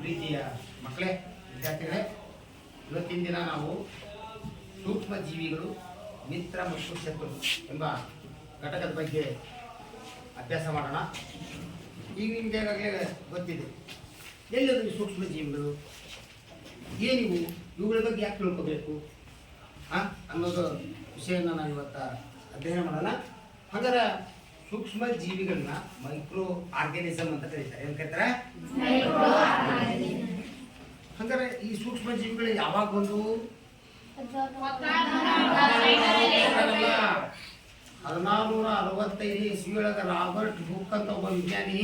ಪ್ರೀತಿಯ ಮಕ್ಕಳೇ, ವಿದ್ಯಾರ್ಥಿಗಳೇ, ಇವತ್ತಿನ ದಿನ ನಾವು ಸೂಕ್ಷ್ಮ ಜೀವಿಗಳು, ಮಿತ್ರ ಮತ್ತು ಶತ್ರು ಎಂಬ ಘಟಕದ ಬಗ್ಗೆ ಅಭ್ಯಾಸ ಮಾಡೋಣ. ಈಗ ನಿಮಗೆ ಈಗಾಗಲೇ ಗೊತ್ತಿದೆ ಎಲ್ಲದು ಸೂಕ್ಷ್ಮ ಜೀವಿಗಳು ಏನಿವು, ಇವುಗಳ ಬಗ್ಗೆ ಯಾಕೆ ತಿಳ್ಕೋಬೇಕು ಅನ್ನೋದು ವಿಷಯನ ನಾವು ಇವತ್ತು ಅಧ್ಯಯನ ಮಾಡೋಣ. ಹಾಗಾದ್ರೆ ಸೂಕ್ಷ್ಮ ಜೀವಿಗಳನ್ನ ಮೈಕ್ರೋ ಆರ್ಗ್ಯಾನಿಸಮ್ ಅಂತ ಕರೀತಾರೆ. ಏನು ಕರೀತಾರೆ? ಹಂಗಾರೆ ಈ ಸೂಕ್ಷ್ಮ ಜೀವಿಗಳು ಯಾವಾಗ ಬಂದು 1665 ಇಸ್ವಿಯೊಳಗ ರಾಬರ್ಟ್ ಹುಕ್ ಅಂತ ಒಬ್ಬ ವಿಜ್ಞಾನಿ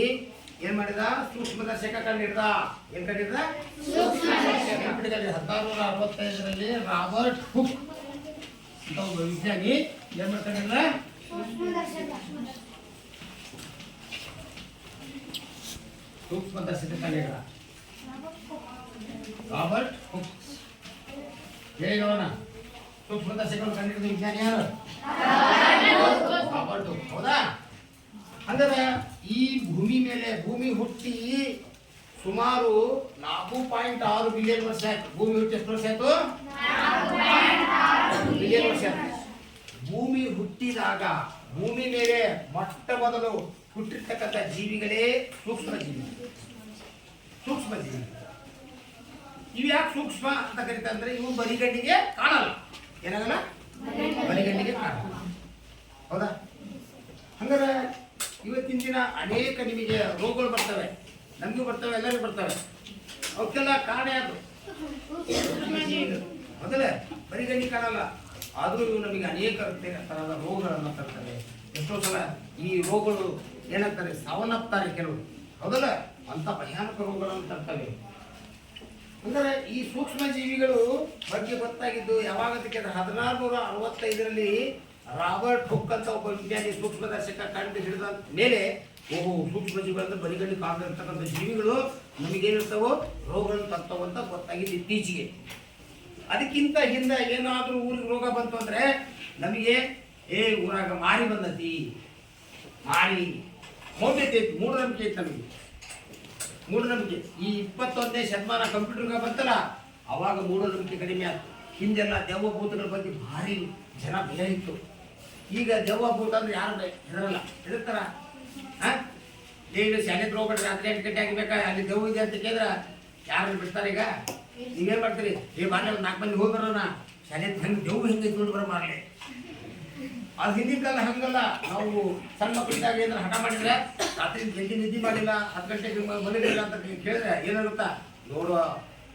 ಏನ್ ಮಾಡಿದ? ಸೂಕ್ಷ್ಮದರ್ಶಕ ಕಂಡಿಡ್ದ. ಏನ್ ಕಂಡಿಡ್ದ? 1665ರಲ್ಲಿ ರಾಬರ್ಟ್ ಹುಕ್ ಅಂತ ಒಬ್ಬ ವಿಜ್ಞಾನಿ ಏನ್ ಮಾಡ್ಕೊಂಡಿದ್ದ? ಸೂಕ್ಷ್ಮದರ್ಶಕ ಕಂಡಿಡ್ದ. ರಾಬರ್ಟ್ ಹುಕ್ ಹೇಳಿ ನೋಡೋಣ. ಸೂಕ್ಷ್ಮದರ್ಶಕವನ್ನು ಕಂಡಿಡಿದ ವಿಜ್ಞಾನಿ ಯಾರು? Robert Hooke. ಹೌದಾ? ಅಂದ್ರೆ ಈ ಭೂಮಿ ಹುಟ್ಟಿ ಸುಮಾರು 4.6 ಬಿಲಿಯನ್ ವರ್ಷ ಆಯ್ತು. ಭೂಮಿ ಹುಟ್ಟಿ ಎಷ್ಟು ವರ್ಷ ಆಯ್ತು? 4 ಬಿಲಿಯನ್ ವರ್ಷ ಆಯ್ತು. ಭೂಮಿ ಹುಟ್ಟಿದಾಗ ಭೂಮಿ ಮೇಲೆ ಮೊಟ್ಟ ಮೊದಲು ಹುಟ್ಟಿರ್ತಕ್ಕಂಥ ಜೀವಿಗಳೇ ಸೂಕ್ಷ್ಮ ಜೀವಿ. ಇವು ಯಾಕೆ ಸೂಕ್ಷ್ಮ ಅಂತ ಕರೀತಾರೆ ಅಂದ್ರೆ ಇವು ಬರಿಗಣ್ಣಿಗೆ ಕಾಣಲ್ಲ. ಏನಾಗಲ್ಲ? ಬರಿಗಣ್ಣಿಗೆ ಕಾಣಲ್ಲ. ಹೌದಾ? ಹಂಗಾರೆ ಇವತ್ತಿನ ದಿನ ಅನೇಕ ನಿಮಗೆ ರೋಗಗಳು ಬರ್ತವೆ, ನಮಗೂ ಬರ್ತವೆ, ಎಲ್ಲರಿಗೂ ಬರ್ತವೆ. ಅವಕ್ಕೆಲ್ಲ ಕಾರಣ ಯಾರು? ಮೊದಲೇ ಬರಿಗಣ್ಣಿ ಕಾಣಲ್ಲ, ಆದರೂ ಇವು ನಮಗೆ ಅನೇಕ ತರಹದ ರೋಗಗಳನ್ನು ತರ್ತವೆ. ಎಷ್ಟೋ ಸಲ ಈ ರೋಗಗಳು ಏನಾಗ್ತಾರೆ? ಸಾವನ್ನಪ್ತಾರೆ ಕೆಲವು. ಹೌದಲ್ಲ? ಅಂತ ಭಯಾನಕ ರೋಗಗಳನ್ನು ತರ್ತವೆ. ಅಂದರೆ ಈ ಸೂಕ್ಷ್ಮ ಜೀವಿಗಳು ಬಗ್ಗೆ ಗೊತ್ತಾಗಿದ್ದು ಯಾವಾಗ? 1665ರಲ್ಲಿ ರಾಬರ್ಟ್ ಹುಕ್ ಅಂತ ಒಬ್ಬ ವಿಜ್ಞಾನಿ ಸೂಕ್ಷ್ಮದರ್ಶಕ ಕಂಡು ಹಿಡಿದ ಮೇಲೆ ಓಹೋ, ಸೂಕ್ಷ್ಮ ಜೀವಿಗಳಂದ್ರೆ ಬರಿಗಣ್ಣಿ ಕಾಣದಿರ್ತಕ್ಕಂಥ ಜೀವಿಗಳು ನಮಗೇನಿರ್ತಾವೋ ರೋಗಗಳನ್ನು ತರ್ತಾವ ಅಂತ ಗೊತ್ತಾಗಿದ್ದು ಇತ್ತೀಚೆಗೆ. ಅದಕ್ಕಿಂತ ಹಿಂದೆ ಏನಾದರೂ ಊರಿಗೆ ರೋಗ ಬಂತು ಅಂದ್ರೆ ನಮಗೆ ಊರಾಗ ಮಾರಿ ಬಂದತಿ, ಮಾರಿ ಮೌಢ್ಯತೆ ಐತಿ, ಮೂಢನಂಬಿಕೆ ಐತಿ. ನಮಗೆ ಮೂಢನಂಬಿಕೆ ಈ 21ನೇ ಶತಮಾನ ಕಂಪ್ಯೂಟರ್ಗೆ ಬಂತಲ್ಲ, ಅವಾಗ ಮೂಢನಂಬಿಕೆ ಕಡಿಮೆ ಆಯ್ತು. ಹಿಂದೆಲ್ಲ ದೆವ್ವ ಭೂತಗಳ ಬಗ್ಗೆ ಭಾರಿ ಜನ ಭಯ ಇತ್ತು. ಈಗ ದೆವ್ವ ಭೂತ ಅಂದ್ರೆ ಯಾರು ಹೆದರಲ್ಲ. ಹೆದರ್ತಾರ? ಶಾಲೆಗೆ ಹೋಗ್ಬಿಟ್ರೆ ರಾತ್ರಿ 8 ಗಂಟೆ ಆಗಿಬೇಕಾ ಅಲ್ಲಿ ದೆವ್ವ ಇದೆ ಅಂತ ಕೇಳಿದ್ರೆ ಯಾರು ಬಿಡ್ತಾರೆ? ಈಗ ನೀವೇನ್ ಮಾಡ್ತೀರಿ? ಬಾಳೆ ಒಂದು 4 ಮಂದಿ ಹೋಗಿ ಬರೋಣ, ಶಾಲೆ ಹೆಂಗೆ ದೆವ್ವ ಹಿಂಗೆ ನೋಡಿ ಬರೋ ಮಾರಲಿ. ಅದು ಹಿಂದಿನ ಕಾಲ ಹಂಗಲ್ಲ. ನಾವು ಸಣ್ಣ ಮಕ್ಕಳಿದ್ದಾಗ ಏನಾರ ಹಠ ಮಾಡಿದ್ರೆ ರಾತ್ರಿ ಜಲ್ದಿ ನಿದ್ದೆ ಮಾಡಿಲ್ಲ, 10 ಗಂಟೆಗೆ ಮಲಗಿಲ್ಲ ಅಂತ ಕೇಳಿದ್ರೆ ಏನಾಗುತ್ತಾ? ನೋಡುವ,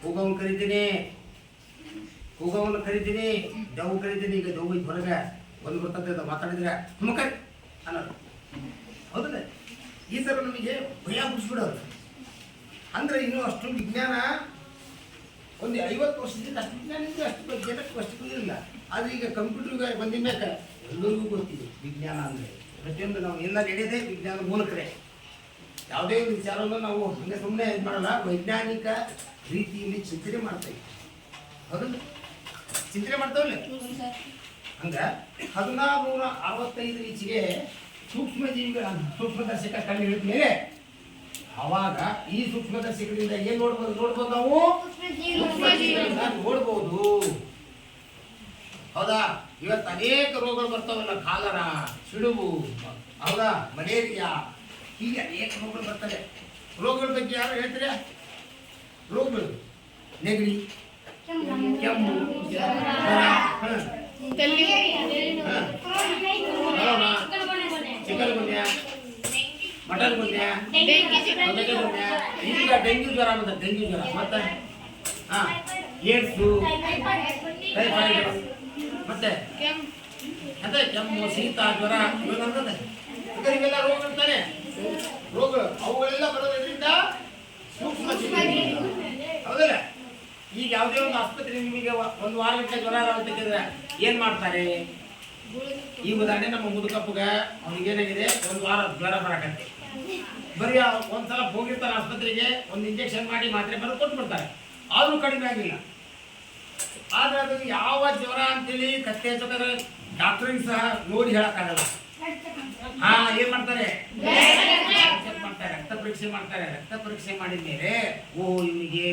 ಕೂಗವನ್ ಕರಿತೀನಿ, ದೆವ್ವ ಕರಿತೀನಿ. ಈಗ ದೆವ್ವ ಹೊರಗೆ ಒಂದು ಬರ್ತದೆ, ಮಾತಾಡಿದ್ರೆ ಮುಖರಿ ಅನ್ನೋದು. ಹೌದಲ್ಲ? ಈ ಥರ ನಮಗೆ ಭಯ ಬಿಡಿಸ್ಬಿಡೋದು. ಅಂದ್ರೆ ಇನ್ನೂ ಅಷ್ಟು ವಿಜ್ಞಾನ ಒಂದು 50 ವರ್ಷದಿಂದ ಅಷ್ಟು ವಿಜ್ಞಾನ ಇದ್ದು ಅಷ್ಟು ಜನಕ್ಕೆ ಅಷ್ಟು ಗೊತ್ತಿರಲಿಲ್ಲ. ಆದರೆ ಈಗ ಕಂಪ್ಯೂಟರ್ಗೆ ಬಂದಿನ ಮೇಲೆ ಎಲ್ಲರಿಗೂ ಗೊತ್ತಿದೆ ವಿಜ್ಞಾನ ಅಂದರೆ. ಪ್ರತಿಯೊಂದು ನಾವು ಎಲ್ಲ ನಡೆಯೋದೇ ವಿಜ್ಞಾನದ ಮೂಲಕವೇ. ಯಾವುದೇ ಒಂದು ವಿಚಾರವನ್ನು ನಾವು ಹಂಗೆ ಸುಮ್ಮನೆ ಇದು ಮಾಡಲ್ಲ, ವೈಜ್ಞಾನಿಕ ರೀತಿಯಲ್ಲಿ ಚಿಂತನೆ ಮಾಡ್ತೇವೆ. ಹೌದಲ್ಲ? ಚಿಂತನೆ ಮಾಡ್ತಾವಲ್ಲ. ಹಂಗೆ 1665 ಈಚೆಗೆ ಸೂಕ್ಷ್ಮದರ್ಶಕ ಕಂಡು ಹಿಡಿದ ಮೇಲೆ ಅವಾಗ ಈ ಸೂಕ್ಷ್ಮದರ್ಶಕದಿಂದ ಏನ್ ನೋಡ್ಬೋದು ನಾವು? ನೋಡ್ಬೋದು. ಹೌದಾ? ಇವತ್ತು ಅನೇಕ ರೋಗಗಳು ಬರ್ತಾವಲ್ಲ, ಕಾಲರ, ಸಿಡುಬು, ಹೌದಾ, ಮಲೇರಿಯಾ, ಹೀಗೆ ಅನೇಕ ರೋಗಗಳು ಬರ್ತವೆ. ರೋಗಗಳ ಬಗ್ಗೆ ಯಾರು ಹೇಳ್ತೀರಾ? ರೋಗಗಳು ನೆಗಡಿ, ಕೆಮ್ಮು, ಚಿಕನ್ಗುನ್ಯ, ಮಟನ್ ಗುನ್ಯ, ಈಗ ಡೆಂಗ್ಯೂ ಜ್ವರ ಬಂದ, ಡೆಂಗ್ಯೂ ಜ್ವರ, ಮತ್ತೆ ಏಡ್ಸು, ಟೈಫಾಯ್ಡ್, ಮತ್ತೆ ಅದೇ ಕೆಮ್ಮು, ಶೀತ, ಜ್ವರ ಇವೆಲ್ಲ ಇವೆಲ್ಲ ರೋಗ ಇರ್ತಾನೆ. ರೋಗಗಳು ಅವುಗಳೆಲ್ಲ ಬರೋದ್ರಿಂದ ಸೂಕ್ಷ್ಮ ಜೀವಿ. ಹೌದಲ್ಲ? ಈಗ ಯಾವುದೇ ಒಂದು ಆಸ್ಪತ್ರೆ ನಿಮಗೆ 1 ವಾರ ಗಂಟೆ ಜ್ವರ ತೆಗೆದ್ರೆ ಏನ್ ಮಾಡ್ತಾರೆ? ಈ ಉದಾಹರಣೆ ನಮ್ಮ ಮುದುಕಪ್ಪಗ ಅವನಿಗೇನಾಗಿದೆ? 1 ವಾರ ಜ್ವರ ಬರಕತ್ತೆ. ಬರೀ ಒಂದ್ಸಲ ಹೋಗಿರ್ತಾರೆ ಆಸ್ಪತ್ರೆಗೆ, ಒಂದು ಇಂಜೆಕ್ಷನ್ ಮಾಡಿ ಮಾತ್ರೆ ಬರೆದು ಕೊಟ್ಬಿಡ್ತಾರೆ, ಆದ್ರೂ ಕಡಿಮೆ ಆಗಿಲ್ಲ. ಆದ್ರೆ ಅದು ಯಾವ ಜ್ವರ ಅಂತೇಳಿ ಕತ್ತೆ ಹಚ್ಚೋದ್ರೆ ಡಾಕ್ಟ್ರಿಗೆ ಸಹ ನೋಡಿ ಹೇಳಕ್ಕಾಗಲ್ಲ. ಹಾ ಏನ್ ಮಾಡ್ತಾರೆ? ಚೆಕ್ ಮಾಡ್ತಾರೆ, ರಕ್ತ ಪರೀಕ್ಷೆ ಮಾಡ್ತಾರೆ. ರಕ್ತ ಪರೀಕ್ಷೆ ಮಾಡಿದ ಮೇಲೆ ಓ ಇವನಿಗೆ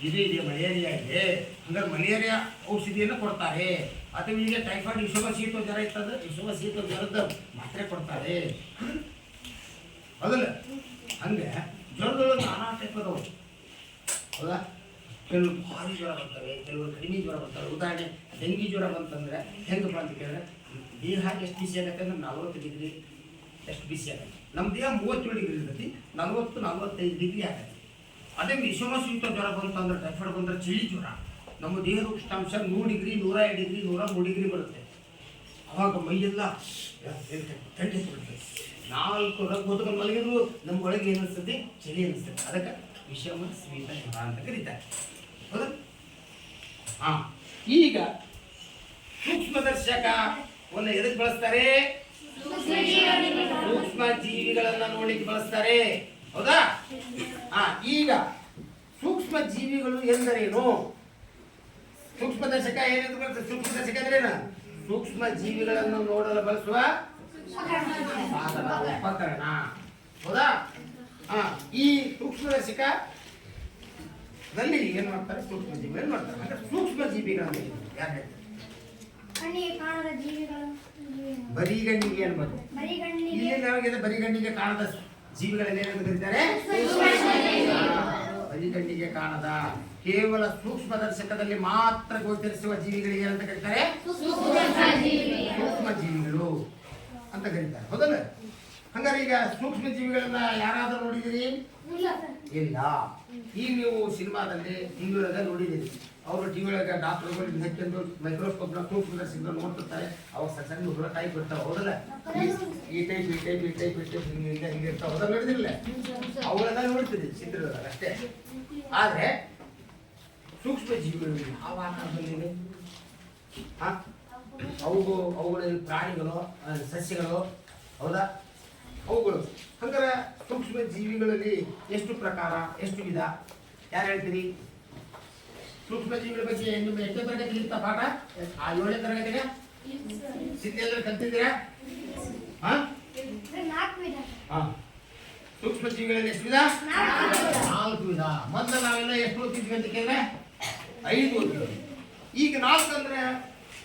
ಇದು ಇದೆ, ಮಲೇರಿಯಾ ಇದೆ, ಹಂಗಾರೆ ಮಲೇರಿಯಾ ಔಷಧಿಯನ್ನು ಕೊಡ್ತಾರೆ. ಅಥವಾ ಇವನಿಗೆ ಟೈಫಾಯ್ಡ್ ವಿಷಮ ಶೀತ ಜ್ವರ ಇರ್ತದೆ, ವಿಷಮ ಶೀತ ಜ್ವರದ ಮಾತ್ರೆ ಕೊಡ್ತಾರೆ. ಹೌದಲ್ಲ? ಹಂಗೆ ಜ್ವರದೊಳಗೆ ನಾನಾ ಟೈಪ್ ಅದಾವು. ಹೌದಾ? ಕೆಲವು ಭಾರಿ ಜ್ವರ ಬರ್ತವೆ, ಕೆಲವರು ಕಡಿಮೆ ಜ್ವರ ಬರ್ತವೆ. ಉದಾಹರಣೆ ಡೆಂಗಿ ಜ್ವರ ಬಂತಂದ್ರೆ ಹೆಂಗಪ್ಪ ಅಂತ ಕೇಳಿದ್ರೆ ದೇಹ ಎಷ್ಟು ಬಿಸಿ ಆಗುತ್ತೆ ಅಂದ್ರೆ 40 ಡಿಗ್ರಿ ಎಷ್ಟು ಬಿಸಿ ಆಗುತ್ತೆ. ನಮ್ಮ ದೇಹ 37 ಡಿಗ್ರಿ ಇರ್ತೈತಿ, 40-45 ಡಿಗ್ರಿ ಆಗುತ್ತೆ. ಅದೇ ವಿಷಮ ಶೀತ ಜ್ವರ ಬಂತಂದ್ರೆ ಟೈಫಾಯ್ಡ್ ಬಂದ್ರೆ ಚಳಿ ಜ್ವರ, ನಮ್ಮ ದೇಹದ ಉಷ್ಣಾಂಶ 100 ಡಿಗ್ರಿ, 105 ಡಿಗ್ರಿ, 103 ಡಿಗ್ರಿ ಬರುತ್ತೆ. ಅವಾಗ ಮೈಯೆಲ್ಲ ಥಂಡಿ ಬರುತ್ತೆ. 4 ರಗ್ ಹೊತ್ಕೊಂಡು ಮಲಗಿದ್ರು ನಮ್ಮ ಒಳಗೆ ಏನು ಅನಿಸ್ತದೆ? ಚಳಿ ಅನಿಸ್ತದೆ. ಅದಕ್ಕೆ ವಿಷಮ ಶೀತ ಜ್ವರ ಅಂತ ಕರೀತಾರೆ. ಹೌದಾ? ಹಾ, ಈಗ ಸೂಕ್ಷ್ಮದರ್ಶಕವನ್ನು ಎದಕ್ಕೆ ಬಳಸ್ತಾರೆ? ಸೂಕ್ಷ್ಮ ಜೀವಿಗಳನ್ನ ನೋಡ್ಲಿಕ್ಕೆ ಬಳಸ್ತಾರೆ. ಹೌದಾ? ಈಗ ಸೂಕ್ಷ್ಮ ಜೀವಿಗಳು ಎಂದರೇನು? ಸೂಕ್ಷ್ಮದರ್ಶಕ ಏನೆಂದು ಬರ್ತದೆ? ಸೂಕ್ಷ್ಮದರ್ಶಕ ಅಂದ್ರೇನು? ಸೂಕ್ಷ್ಮ ಜೀವಿಗಳನ್ನು ನೋಡಲು ಬಳಸುವ ಸಾಧನ, ಉಪಕರಣ. ಹೌದಾ? ಈ ಸೂಕ್ಷ್ಮದರ್ಶಕದಲ್ಲಿ ಏನ್ ಮಾಡ್ತಾರೆ? ಸೂಕ್ಷ್ಮ ಜೀವಿಗಳು ಮಾಡ್ತಾರೆ. ಅಂದ್ರೆ ಸೂಕ್ಷ್ಮ ಜೀವಿಗಳನ್ನು ಯಾರು ಹೇಳ್ತಾರೆ? ಬರಿಗಣ್ಣಿಗೆ ಅನ್ಬೋದು. ಇಲ್ಲಿ ನಮಗೆ ಬರಿಗಣ್ಣಿಗೆ ಕಾಣದ ಜೀವಿಗಳಲ್ಲಿ ಏನೆಂದು ಕರೀತಾರೆ? ಬರಿಗಣ್ಣಿಗೆ ಕಾಣದ ಕೇವಲ ಸೂಕ್ಷ್ಮದರ್ಶಕದಲ್ಲಿ ಮಾತ್ರ ಗೋಚರಿಸುವ ಜೀವಿಗಳಿಗೆ ಏನಂತ ಕರೀತಾರೆ? ಸೂಕ್ಷ್ಮ ಜೀವಿಗಳು ಅಂತ ಕರೀತಾರೆ. ಹೌದಲ್ಲ? ಹಂಗಾರೆ ಈಗ ಸೂಕ್ಷ್ಮ ಜೀವಿಗಳನ್ನ ಯಾರಾದ್ರೂ ನೋಡಿದಿರಿ? ಇಲ್ಲ. ಈಗ ನೀವು ಸಿನಿಮಾದಲ್ಲಿ ಟಿವಿ ಒಳಗೆ ನೋಡಿದಿರಿ. ಅವರು ಟಿವಿ ಒಳಗೆ ಡಾಕ್ಟರ್ಗಳು ಹೆಚ್ಚೆಂದು ಮೈಕ್ರೋಸ್ಕೋಪ್ನ ಸೂಕ್ಷ್ಮದರ್ಶಕಗಳು ನೋಡ್ತಿರ್ತಾರೆ. ಅವಾಗ ಸಣ್ಣ ಹುಡುಗ ಟೈಪ್ ಇರ್ತಾವೆ. ಹೌದಲ್ಲ? ಈ ಟೈಪ್ ಹಿಂಗೆ ಇರ್ತಾವೆ. ಹೌದಲ್ಲ? ನೋಡಿದಿರಲ್ಲ? ಅವುಗಳೆಲ್ಲ ನೋಡ್ತಿದ್ವಿ ಚಿತ್ರದಾಗ ಅಷ್ಟೇ. ಆದ್ರೆ ಸೂಕ್ಷ್ಮ ಜೀವಿಗಳು ಯಾವ ಆಕಾರದಲ್ಲಿವೆ? ಅವುಗಳ ಪ್ರಾಣಿಗಳು, ಸಸ್ಯಗಳು. ಹೌದಾ? ಅವುಗಳು. ಹಂಗಾರೆ ಸೂಕ್ಷ್ಮ ಜೀವಿಗಳಲ್ಲಿ ಎಷ್ಟು ಪ್ರಕಾರ, ಎಷ್ಟು ವಿಧ? ಯಾರು ಹೇಳ್ತೀರಿ? ಸೂಕ್ಷ್ಮ ಜೀವಿಗಳ ಬಗ್ಗೆ ನಿಮ್ಮ 8ನೇ ತರಗತಿ ಇರ್ತ ಪಾಠ? 7ನೇ ತರಗತಿಗೆ ಸಿದ್ಧೆಲ್ಲ ಕಲ್ತಿದ್ದೀರಾ? ಸೂಕ್ಷ್ಮ ಜೀವಿಗಳಲ್ಲಿ ಎಷ್ಟು ವಿಧ? 4 ವಿಧ. ಮೊದಲು ನಾವೆಲ್ಲ ಎಷ್ಟು ಓದ್ತಿದ್ವಿ ಅಂತ ಕೇಳಿದ್ರೆ 5 ಓದ್ತೀವಿ. ಈಗ 4 ಅಂದ್ರೆ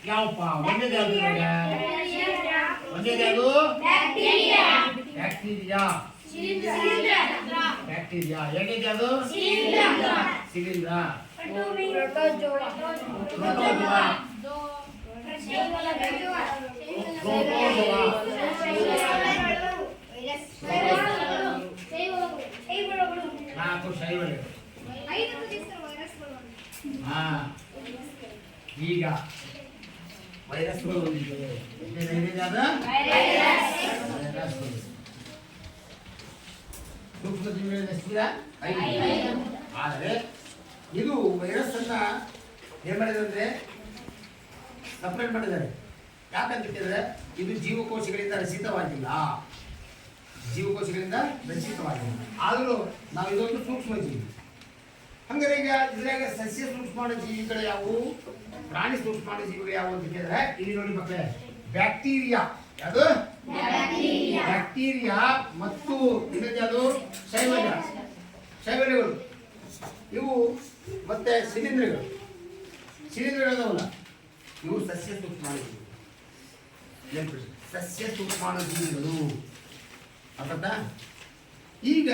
ಯಾವಪ್ಪ? ಒಂದೇದು ಯಾವುದು? ಬ್ಯಾಕ್ಟೀರಿಯಾ. ಬ್ಯಾಕ್ಟೀರಿಯಾ. ಎರಡನೇದು ಯಾವುದು? ಶಿಲೀಂಧ್ರ. ನಾಲ್ಕು ಶೈವಗಳು. ಈಗ ವೈರಸ್ಗಳು ಬಂದಿದೆ. ಸೂಕ್ಷ್ಮ ಜೀವಿಗಳಲ್ಲಿ ಎಷ್ಟಿದೆ? 5. ಆದರೆ ಇದು ವೈರಸ್ ಅನ್ನ ಏನ್ ಮಾಡಿದ್ರೆ ಸಪ್ರೇಟ್ ಮಾಡಿದ್ದಾರೆ. ಯಾಕಂತ ಕೇಳಿದ್ರೆ ಇದು ಜೀವಕೋಶಗಳಿಂದ ರಚಿತವಾಗಿಲ್ಲ. ಆದರೂ ನಾವು ಇದೊಂದು ಸೂಕ್ಷ್ಮ ಜೀವಿ. ಹಂಗಾರೆ ಈಗ ಇದ್ರಾಗ ಸಸ್ಯ ಸೂಕ್ಷ್ಮಾಣು ಜೀವಿಗಳು ಯಾವುವು, ಪ್ರಾಣಿ ಸೂಕ್ಷ್ಮಾಣು ಜೀವಿಗಳು ಯಾವುವು ಅಂತ ಕೇಳಿದ್ರೆ ಇಲ್ಲಿ ನೋಡಿ ಮಕ್ಕಳೇ, ಬ್ಯಾಕ್ಟೀರಿಯಾ. ಯಾವುದು? ಬ್ಯಾಕ್ಟೀರಿಯಾ ಮತ್ತು ಇನ್ನೊಂದು ಯಾವುದು? ಶೈವಲ್ಯಗಳು. ಇವು ಮತ್ತೆ ಶಿಲೀಂಧ್ರಗಳಲ್ಲ, ಇವು ಸಸ್ಯ ಸೂಕ್ಷ್ಮಾಣು ಜೀವಿಗಳು. ಸಸ್ಯ ಸೂಕ್ಷ್ಮಾಣು ಜೀವಿಗಳು ಅರ್ಥ. ಈಗ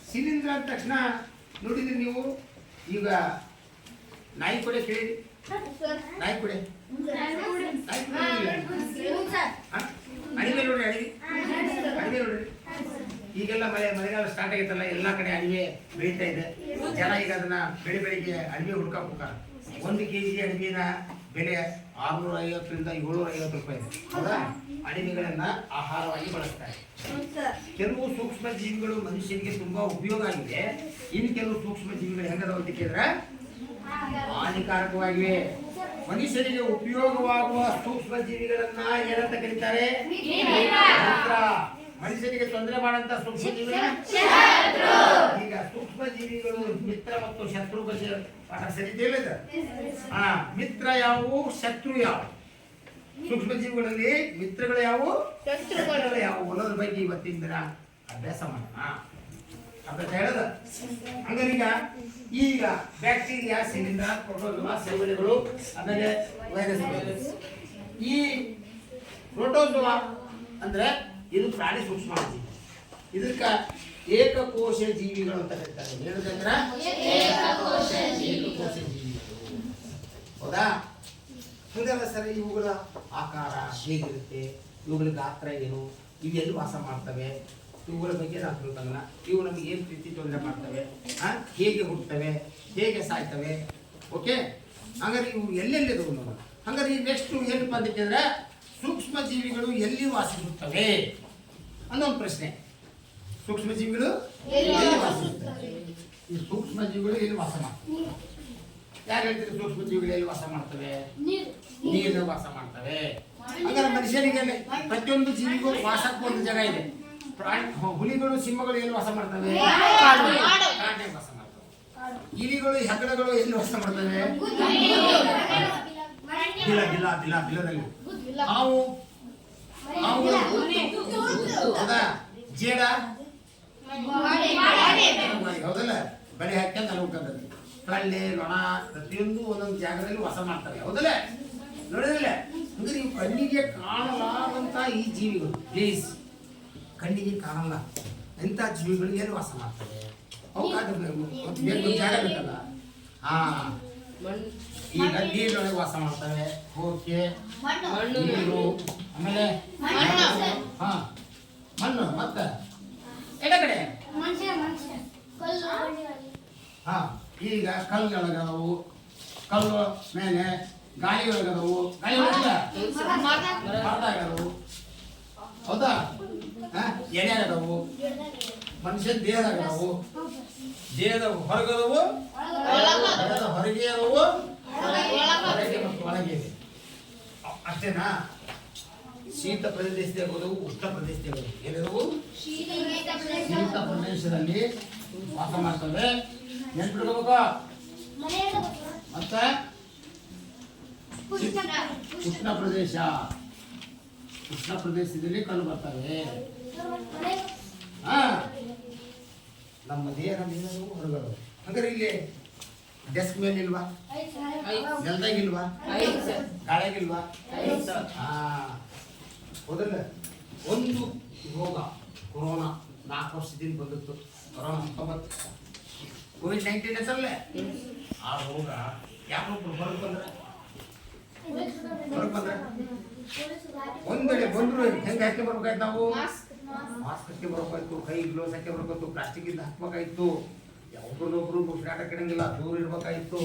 ಶಿಲೀಂಧ್ರ ಅಂದ ತಕ್ಷಣ ನೋಡಿದ್ರಿ ನೀವು. ಈಗ ನಾಯಿ ಕೊಡೆ ಕೇಳಿ, ನಾಯಿ ಕೊಡೆ ಅಣಿವೆ ನೋಡ್ರಿ, ಅಣಿವೆ ನೋಡ್ರಿ. ಈಗೆಲ್ಲ ಮಳೆಗಾಲ ಸ್ಟಾರ್ಟ್ ಆಗೈತಲ್ಲ, ಎಲ್ಲ ಕಡೆ ಅಣಿವೆ ಬೆಳೀತಾ ಇದೆ. ಜನ ಈಗ ಅದನ್ನ ಬೆಳಿಗ್ಗೆ ಅಣಿವೆ ಹುಡ್ಕಕ್ಕೆ ಹೋಗ್ತಾರೆ. 1 kg ಅಣಿವೆನ ಬೆಲೆ 650 ರಿಂದ 750 ರೂಪಾಯಿ ಇದೆ. ಹೌದಾ? ಅಣಿವೆಗಳನ್ನ ಆಹಾರವಾಗಿ ಬಳಸ್ತಾರೆ. ಕೆಲವು ಸೂಕ್ಷ್ಮ ಜೀವಿಗಳು ಮನುಷ್ಯನಿಗೆ ತುಂಬಾ ಉಪಯೋಗ ಆಗಿದೆ. ಇನ್ನು ಕೆಲವು ಸೂಕ್ಷ್ಮ ಜೀವಿಗಳು ಹೆಂಗದಾವ ಅಂತ ಕೇಳಿದ್ರೆ ಹಾನಿಕಾರಕವಾಗಿವೆ. ಮನುಷ್ಯನಿಗೆ ಉಪಯೋಗವಾಗುವ ಸೂಕ್ಷ್ಮ ಜೀವಿಗಳನ್ನ ಏನಂತ ಕರೀತಾರೆ? ಮಿತ್ರ. ಮನುಷ್ಯನಿಗೆ ತೊಂದರೆ ಮಾಡಂತ ಸೂಕ್ಷ್ಮ ಜೀವಿಗಳ ಈಗ ಸೂಕ್ಷ್ಮ ಜೀವಿಗಳು ಮಿತ್ರ ಮತ್ತು ಶತ್ರು ಬಗ್ಗೆ ಪಾಠ ಸರಿತಿಲ್ಲ. ಮಿತ್ರ ಯಾವುವು, ಶತ್ರು ಯಾವುವು? ಸೂಕ್ಷ್ಮ ಜೀವಿಗಳಲ್ಲಿ ಮಿತ್ರಗಳು ಯಾವುವು, ಶತ್ರುಗಳು ಯಾವುವು ಅನ್ನೋದ್ರ ಬಗ್ಗೆ ಇವತ್ತಿನ ದಿನ ಅಭ್ಯಾಸ ಮಾಡೋಣ. ಅಭ್ಯಾಸ ಹೇಳದ ಹಂಗಾರೆ ಈಗ ಬ್ಯಾಕ್ಟೀರಿಯಾ, ಶಿಲೀಂಧ್ರ, ಪ್ರೋಟೋಜೋವಾ, ಸೈವಲೆಗಳು, ಆಮೇಲೆ ವೈರಸ್. ಈ ಪ್ರೋಟೋಜೋವಾ ಅಂದ್ರೆ ಇದು ಪ್ರಾಣಿ ಸೂಕ್ಷ್ಮ ಜೀವಿ. ಇದಕ್ಕ ಏಕಕೋಶ ಜೀವಿಗಳು ಅಂತ ಕರೀತಾರೆ. ಏನಂದ್ರೆ ಏಕಕೋಶ ಜೀವಿಗಳು. ಹೌದಾ? ಹಂಗಲ್ಲ ಸರ್, ಇವುಗಳ ಆಕಾರ ಹೇಗಿರುತ್ತೆ, ಇವುಗಳ ಗಾತ್ರ ಏನು, ಇವು ಎಲ್ಲಿ ವಾಸ ಮಾಡ್ತವೆ, ಇವುಗಳ ಬಗ್ಗೆ ನಾವು ತಿಳ್ಕೊಂಡ ಇವು ನಮಗೆ ಏನು ರೀತಿ ತೊಂದರೆ ಮಾಡ್ತವೆ, ಹೇಗೆ ಹುಟ್ಟುತ್ತವೆ, ಹೇಗೆ ಸಾಯ್ತವೆ. ಓಕೆ, ಹಂಗಾರೆ ಇವು ಎಲ್ಲೆಲ್ಲಿದವು ನೋಡೋಣ. ಹಂಗಾರೆ ಈಗ ನೆಕ್ಸ್ಟ್ ಏನಪ್ಪ ಅಂತಂದ್ರೆ ಸೂಕ್ಷ್ಮ ಜೀವಿಗಳು ಎಲ್ಲಿ ವಾಸಿಸುತ್ತವೆ ಅನ್ನೋ ಒಂದು ಪ್ರಶ್ನೆ. ಸೂಕ್ಷ್ಮ ಜೀವಿಗಳು ಎಲ್ಲಿ ವಾಸಿಸುತ್ತವೆ? ಈ ಸೂಕ್ಷ್ಮ ಜೀವಿಗಳು ಎಲ್ಲಿ ವಾಸ ಮಾಡ್ತವೆ? ಯಾರು ಹೇಳ್ತೀರಿ ಸೂಕ್ಷ್ಮ ಜೀವಿಗಳು ಎಲ್ಲಿ ವಾಸ ಮಾಡ್ತವೆ? ನೀರು ವಾಸ ಮಾಡ್ತವೆ. ಹಾಗಾದ್ರೆ ಮನುಷ್ಯನಿಗೆ ಪ್ರತಿಯೊಂದು ಜೀವಿಗೂ ವಾಸಕ್ಕೆ ಒಂದು ಜಾಗ ಇದೆ. ಹುಲಿಗಳು, ಸಿಂಹಗಳು ಎಲ್ಲಿ ವಾಸ ಮಾಡ್ತವೆ? ಕಾಡಿನಾಗ ವಾಸ ಮಾಡ್ತವೆ. ಇಲಿಗಳು, ಹೆಗ್ಗಡಗಳು ಎಲ್ಲಿ ವಾಸ ಮಾಡ್ತವೆ? ಬಿಲದಲ್ಲಿ. ಹಾವು, ಹೌದಾ? ಜೇಡ ಹೌದಲ್ಲ, ಬಳೆ ಹಾಕ್ಯಂತ ಅನ್ಕೊಂಡ್ರೆ ಕಳ್ಳೆ, ನೊಣ ಪ್ರತಿಯೊಂದು ಒಂದೊಂದು ಜಾಗದಲ್ಲಿ ವಾಸ ಮಾಡ್ತಾರೆ. ಹೌದಲ್ಲ? ನೋಡಿದ್ರಲ್ಲ? ಅಂದ್ರೆ ನೀವು ಕಣ್ಣಿಗೆ ಕಾಣಲಾದಂತ ಈ ಜೀವಿಗಳು, ಪ್ಲೀಸ್, ಕಣ್ಣಿಗೆ ಕಾಣಲ್ಲ ಎಂಥ ಜೀವಿಗಳು ಎಲ್ಲಿ ವಾಸ ಮಾಡ್ತವೆ? ಅವಕಾಶ ಜಾಗ ಬೇಕಲ್ಲ. ಈಗ ನೀರಿನೊಳಗೆ ವಾಸ ಮಾಡ್ತವೆ. ಓಕೆ, ನೀರು, ಆಮೇಲೆ ಮಣ್ಣು, ಮತ್ತೆ ಎಡಗಡೆ ಈಗ ಕಲ್ಲುಗಳಗದವು, ಕಲ್ಲು ಮೇಲೆ ಗಾಳಿ ಒಳಗದವು, ಗಾಳಿ ಒಳಗದವು. ಹೌದಾ? ಎಣೆಗದವು, ಮನುಷ್ಯನ ದೇಹದಾಗದವು, ದೇಹದ ಹೊರಗದವು, ದೇಹದ ಹೊರಗೆ ಅದವು, ಹೊರಗೆ ಮತ್ತು ಒಳಗೆ. ಅಷ್ಟೇನಾ? ಶೀತ ಪ್ರದೇಶದಾಗ ಹೋದವು, ಉಷ್ಣ ಪ್ರದೇಶದಾಗ ಏನಿದವು? ಶೀತ ಪ್ರದೇಶದಲ್ಲಿ ವಾಸ ಮಾಡ್ತವೆ. ನೆನ್ಪಿಡ್ಕೋಬೇಕು. ಮತ್ತೆ ಉಷ್ಣ ಪ್ರದೇಶ, ಉಷ್ಣ ಪ್ರದೇಶದಲ್ಲಿ ಕಂಡು ಬರ್ತವೆ. ನಮ್ಮ ದೇಹದ ಮೇಲೆ ಹೊರಗಡೆ. ಹಾಗಾದ್ರೆ ಇಲ್ಲಿ ಡೆಸ್ಕ್ ಮೇಲೆ ಇಲ್ವಾ? ನೆಲದಾಗಿಲ್ವಾ? ಗಾಳಿಯಾಗಿಲ್ವಾ? ಹೌದಲ್ಲ? ಒಂದು ರೋಗ ಕೊರೋನಾ 4 ವರ್ಷದಿಂದ ಬಂದಿತ್ತು. ಕೊರೋನಾ 19 ಕೋವಿಡ್-19 ಹೆಸರಲ್ಲೇ ಆ ರೋಗ ಯಾರೊಬ್ರು ಹೊರಗೆ ಬಂದ್ರೆ ಒಂದೆಡೆ ಬಂದ್ರು ಹೆಂಗೆ ಹಾಕಿ ಬರ್ಬೇಕಾಯ್ತು? ನಾವು ಮಾಸ್ಕ್ ಹಾಕಿ ಬರ್ಬೇಕಾಯ್ತು, ಕೈ ಗ್ಲೋಸ್ ಹಾಕಿ ಬರ್ಬೇಕಾಯ್ತು, ಪ್ಲಾಸ್ಟಿಕ್ ಇಂದ ಹಾಕ್ಬೇಕಾಯ್ತು, ಒಬ್ರನ್ನೊಬ್ರು ಮುಷ್ಟಾಟಕ್ಕೆ ಇಡಂಗಿಲ್ಲ, ದೂರ ಇರ್ಬೇಕಾಯ್ತು.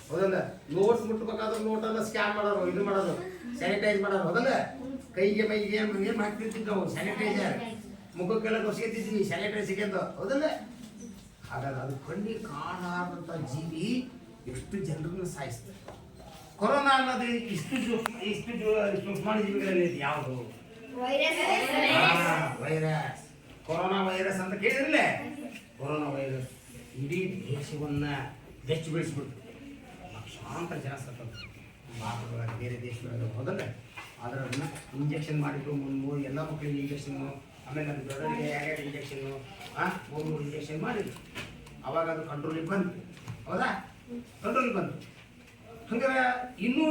ಹೌದಲ್ಲ? ನೋಟ್ಸ್ ಮುಟ್ಬೇಕಾದ್ರೆ ನೋಟೆಲ್ಲ ಸ್ಕ್ಯಾನ್ ಮಾಡೋರು, ಇದು ಮಾಡೋದು, ಸ್ಯಾನಿಟೈಸ್ ಮಾಡೋರು. ಹೌದಲ್ಲ? ಕೈಗೆ ಮೈಗೆ ಏನು ಹಾಕ್ತಿರ್ತಿದ್ವಿ ನಾವು, ಸ್ಯಾನಿಟೈಸರ್. ಮುಖಕ್ಕೆಲ್ಲ ಕೊಸ್ಕೊತಿದ್ವಿ ಸ್ಯಾನಿಟೈಸರ್ಗೆ ಅಂತ. ಹೌದಲ್ಲ? ಹಾಗಾದ್ರೆ ಅದು ಕಣ್ಣಿಗೆ ಕಾಣಾದಂಥ ಜೀವಿ ಎಷ್ಟು ಜನರನ್ನು ಸಾಯಿಸ್ತದೆ. ಕೊರೋನಾ ಅನ್ನೋದು ಇಷ್ಟು ಸೂಕ್ಷ್ಮಾಣು ಜೀವಿಗಳಲ್ಲಿ ಯಾವುದು? ವೈರಸ್. ಕೊರೋನಾ ವೈರಸ್ ಅಂತ ಕೇಳಿದ್ರಲ್ಲ, ಕೊರೋನಾ ವೈರಸ್ ಇಡೀ ದೇಶವನ್ನ ಬೆಚ್ಚು ಬೆಳೆಸ್ಬಿಡ್ತು. ಲಕ್ಷಾಂತರ ಜನ ಸತ್ತರು ಭಾರತದೊಳಗೆ, ಬೇರೆ ದೇಶದೊಳಗೆ. ಹೌದಲ್ಲ? ಆದ್ರೆ ಅದನ್ನ ಇಂಜೆಕ್ಷನ್ ಮಾಡಿದ್ರು, ಮೂರು ಎಲ್ಲ ಮಕ್ಕಳಿಗೆ ಇಂಜೆಕ್ಷನ್ನು, ಆಮೇಲೆ ನಮ್ಮ ದೊಡ್ಡವರಿಗೆ 2 ಇಂಜೆಕ್ಷನ್ನು, 3 ಇಂಜೆಕ್ಷನ್ ಮಾಡಿದ್ರು. ಅವಾಗ ಅದು ಕಂಟ್ರೋಲಿಗೆ ಬಂತು. ಹೌದಾ? ಕಂಟ್ರೋಲಿಗೆ ಬಂತು. ಹಂಗಾರೆ ಇನ್ನೂ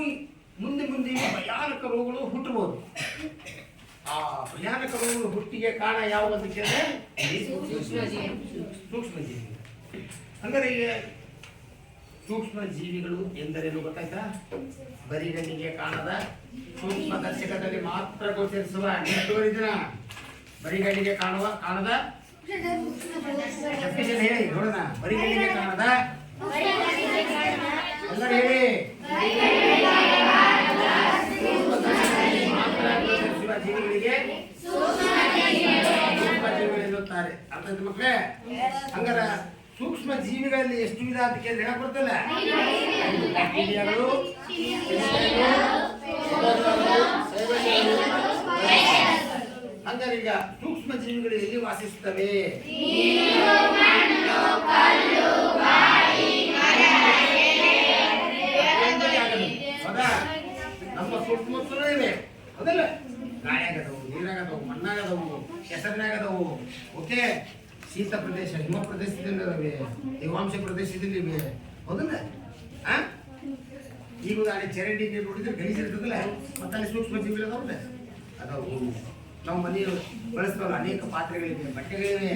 ಮುಂದೆ ಭಯಾನಕ ರೋಗಗಳು ಹುಟ್ಟಬಹುದು. ಆ ಭಯಾನಕ ರೋಗಗಳು ಹುಟ್ಟಿಗೆ ಕಾರಣ ಯಾವುದು ಅಂತ ಕೇಳಿದ್ರೆ ಸೂಕ್ಷ್ಮ ಜೀವಿಗಳು. ಹಂಗಾರೆ ಈಗ ಸೂಕ್ಷ್ಮ ಜೀವಿಗಳು ಎಂದರೇನು ಗೊತ್ತಾಯ್ತಾ? ಬರಿಗಣ್ಣಿಗೆ ಕಾಣದ ಸೂಕ್ಷ್ಮ ದರ್ಶಕದಲ್ಲಿ ಮಾತ್ರ ಗೋಚರಿಸುವ. ನೆಟ್ಟುವರಿದಿನ ಬರಿಗಣ್ಣಿಗೆ ಕಾಣದ ಡೆಫಿನಿಷನ್ ಹೇಳಿ ನೋಡೋಣ. ಬರಿಗಣ್ಣಿಗೆ ಕಾಣದ ಎಲ್ಲರೂ ಹೇಳಿ. ಮಾತ್ರ ಗೋಚರಿಸುವ ಜೀವಿಗಳಿಗೆ ಸೂಕ್ಷ್ಮ ಜೀವಿಗಳು ಎನ್ನುತ್ತಾರೆ. ಅರ್ಥ ಆಯ್ತು ಮಕ್ಕಳೇ? ಹಂಗಾರ ಸೂಕ್ಷ್ಮ ಜೀವಿಗಳಲ್ಲಿ ಎಷ್ಟು ವಿಧ ಅಂತ ಕೇಳಿ ಹೇಳಕ್ ಬರ್ತಲ್ಲ. ಬ್ಯಾಕ್ಟೀರಿಯಾಗಳು, ಹಂಗಾರೆ ಈಗ ಸೂಕ್ಷ್ಮ ಜೀವಿಗಳು ಎಲ್ಲಿ ವಾಸಿಸುತ್ತವೆ? ಹೌದಾ? ನಮ್ಮ ಸುತ್ತಮುತ್ತಲೂ ಇವೆ. ಓಕೆ. ಶೀತ ಪ್ರದೇಶ, ಹಿಮ ಪ್ರದೇಶದಲ್ಲಿ ತೇವಾಂಶ ಪ್ರದೇಶದಲ್ಲಿ ಇವೆ, ಹೌದಲ್ಲ? ಈಗ ಉದಾಹರಣೆ ಚರಂಡಿ ನೀರು ನೋಡಿದ್ರೆ ಗಲೀಜಿರ್ತದಲ್ಲ, ಮತ್ತೆ ಅಲ್ಲಿ ಸೂಕ್ಷ್ಮ ಜೀವಿಗಳದವ್ರಲ್ಲ ಅದಾವು. ನಾವು ಮನೆಯಲ್ಲಿ ಬಳಸ್ತಾವಲ್ಲ, ಅನೇಕ ಪಾತ್ರೆಗಳಿವೆ, ಬಟ್ಟೆಗಳಿವೆ.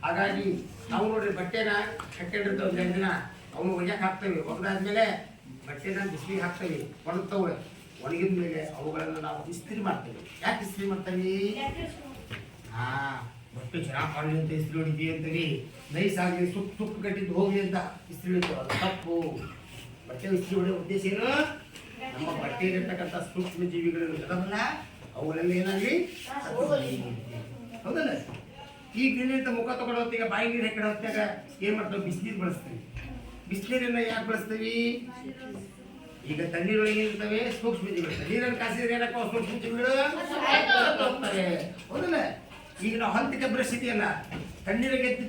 ಹಾಗಾಗಿ ನಾವು ನೋಡ್ರಿ ಬಟ್ಟೆನ ಕಟ್ಟಿರ್ತೇವೆ ಒಂದು 2 ದಿನ, ಅವನು ಒಗ್ಯಾಕೆ ಹಾಕ್ತೇವೆ. ಒಗ್ದಾದ್ಮೇಲೆ ಬಟ್ಟೆನ ಬಿಸಿಲಿಗೆ ಹಾಕ್ತೇವೆ, ಒಣಗ್ತವೆ. ಒಣಗಿದ ಮೇಲೆ ಅವುಗಳನ್ನು ನಾವು ಇಸ್ತ್ರಿ ಮಾಡ್ತೇವೆ. ಯಾಕೆ ಇಸ್ತ್ರಿ ಮಾಡ್ತೇವೆ? ಬಟ್ಟೆ ಚೆನ್ನಾಗಿ ಕಾಣಲಿ ಅಂತ ಇಸ್ತ್ರಿ ಹೊಡಿತೀವಿ ಅಂತೀವಿ. ನೈಸ್ ಆಗಲಿ, ಸುಟ್ಟು ಕಟ್ಟಿದ್ದು ಹೋಗ್ಲಿ ಅಂತ ಇಸ್ತ್ರಿ ಹೊಡಿತೀವಿ. ಅದು ತಪ್ಪು. ಬಟ್ಟೆ ಇಸ್ತ್ರಿ ಹೊಡೆಯೋ ಉದ್ದೇಶ ಏನು? ನಮ್ಮ ಬಟ್ಟೆಯಲ್ಲಿರ್ತಕ್ಕಂಥ ಸೂಕ್ಷ್ಮ ಜೀವಿಗಳು ಇರೋದಲ್ಲ, ಅವುಗಳಲ್ಲಿ ಏನಾಗಲಿ ಹೌದಲ್ಲ? ಈಗ ದಿನದಿಂದ ಮುಖ ತಗೊಂಡು ಹೊತ್ತಿಗೆ ಬಾಯಿ ನೀರು ಹಾಕಿಡ ಹೊತ್ತಾಗ ಏನು ಮಾಡ್ತೇವೆ? ಬಿಸಿನೀರು ಬಳಸ್ತೀವಿ. ಬಿಸಿನೀರನ್ನ ಯಾಕೆ ಬಳಸ್ತೀವಿ? ಈಗ ತಣ್ಣೀರೊಳಗೆ ಇರ್ತವೆ ಸೂಕ್ಷ್ಮ ಜೀವಿಗಳು. ನೀರನ್ನು ಕಾಸಿದ್ರೆ ಏನಕ್ಕ ಸೂಕ್ಷ್ಮ ಜೀವಿಗಳು ಹೋಗ್ತವೆ, ಹೌದಲ್ಲ? ಈಗ ನಾವು ಹಂತಕ್ಕೆ ಬ್ರಷ್ ಇದೆಯಲ್ಲ, ತಣ್ಣೀರಿಗೆ ಎತ್ತಿ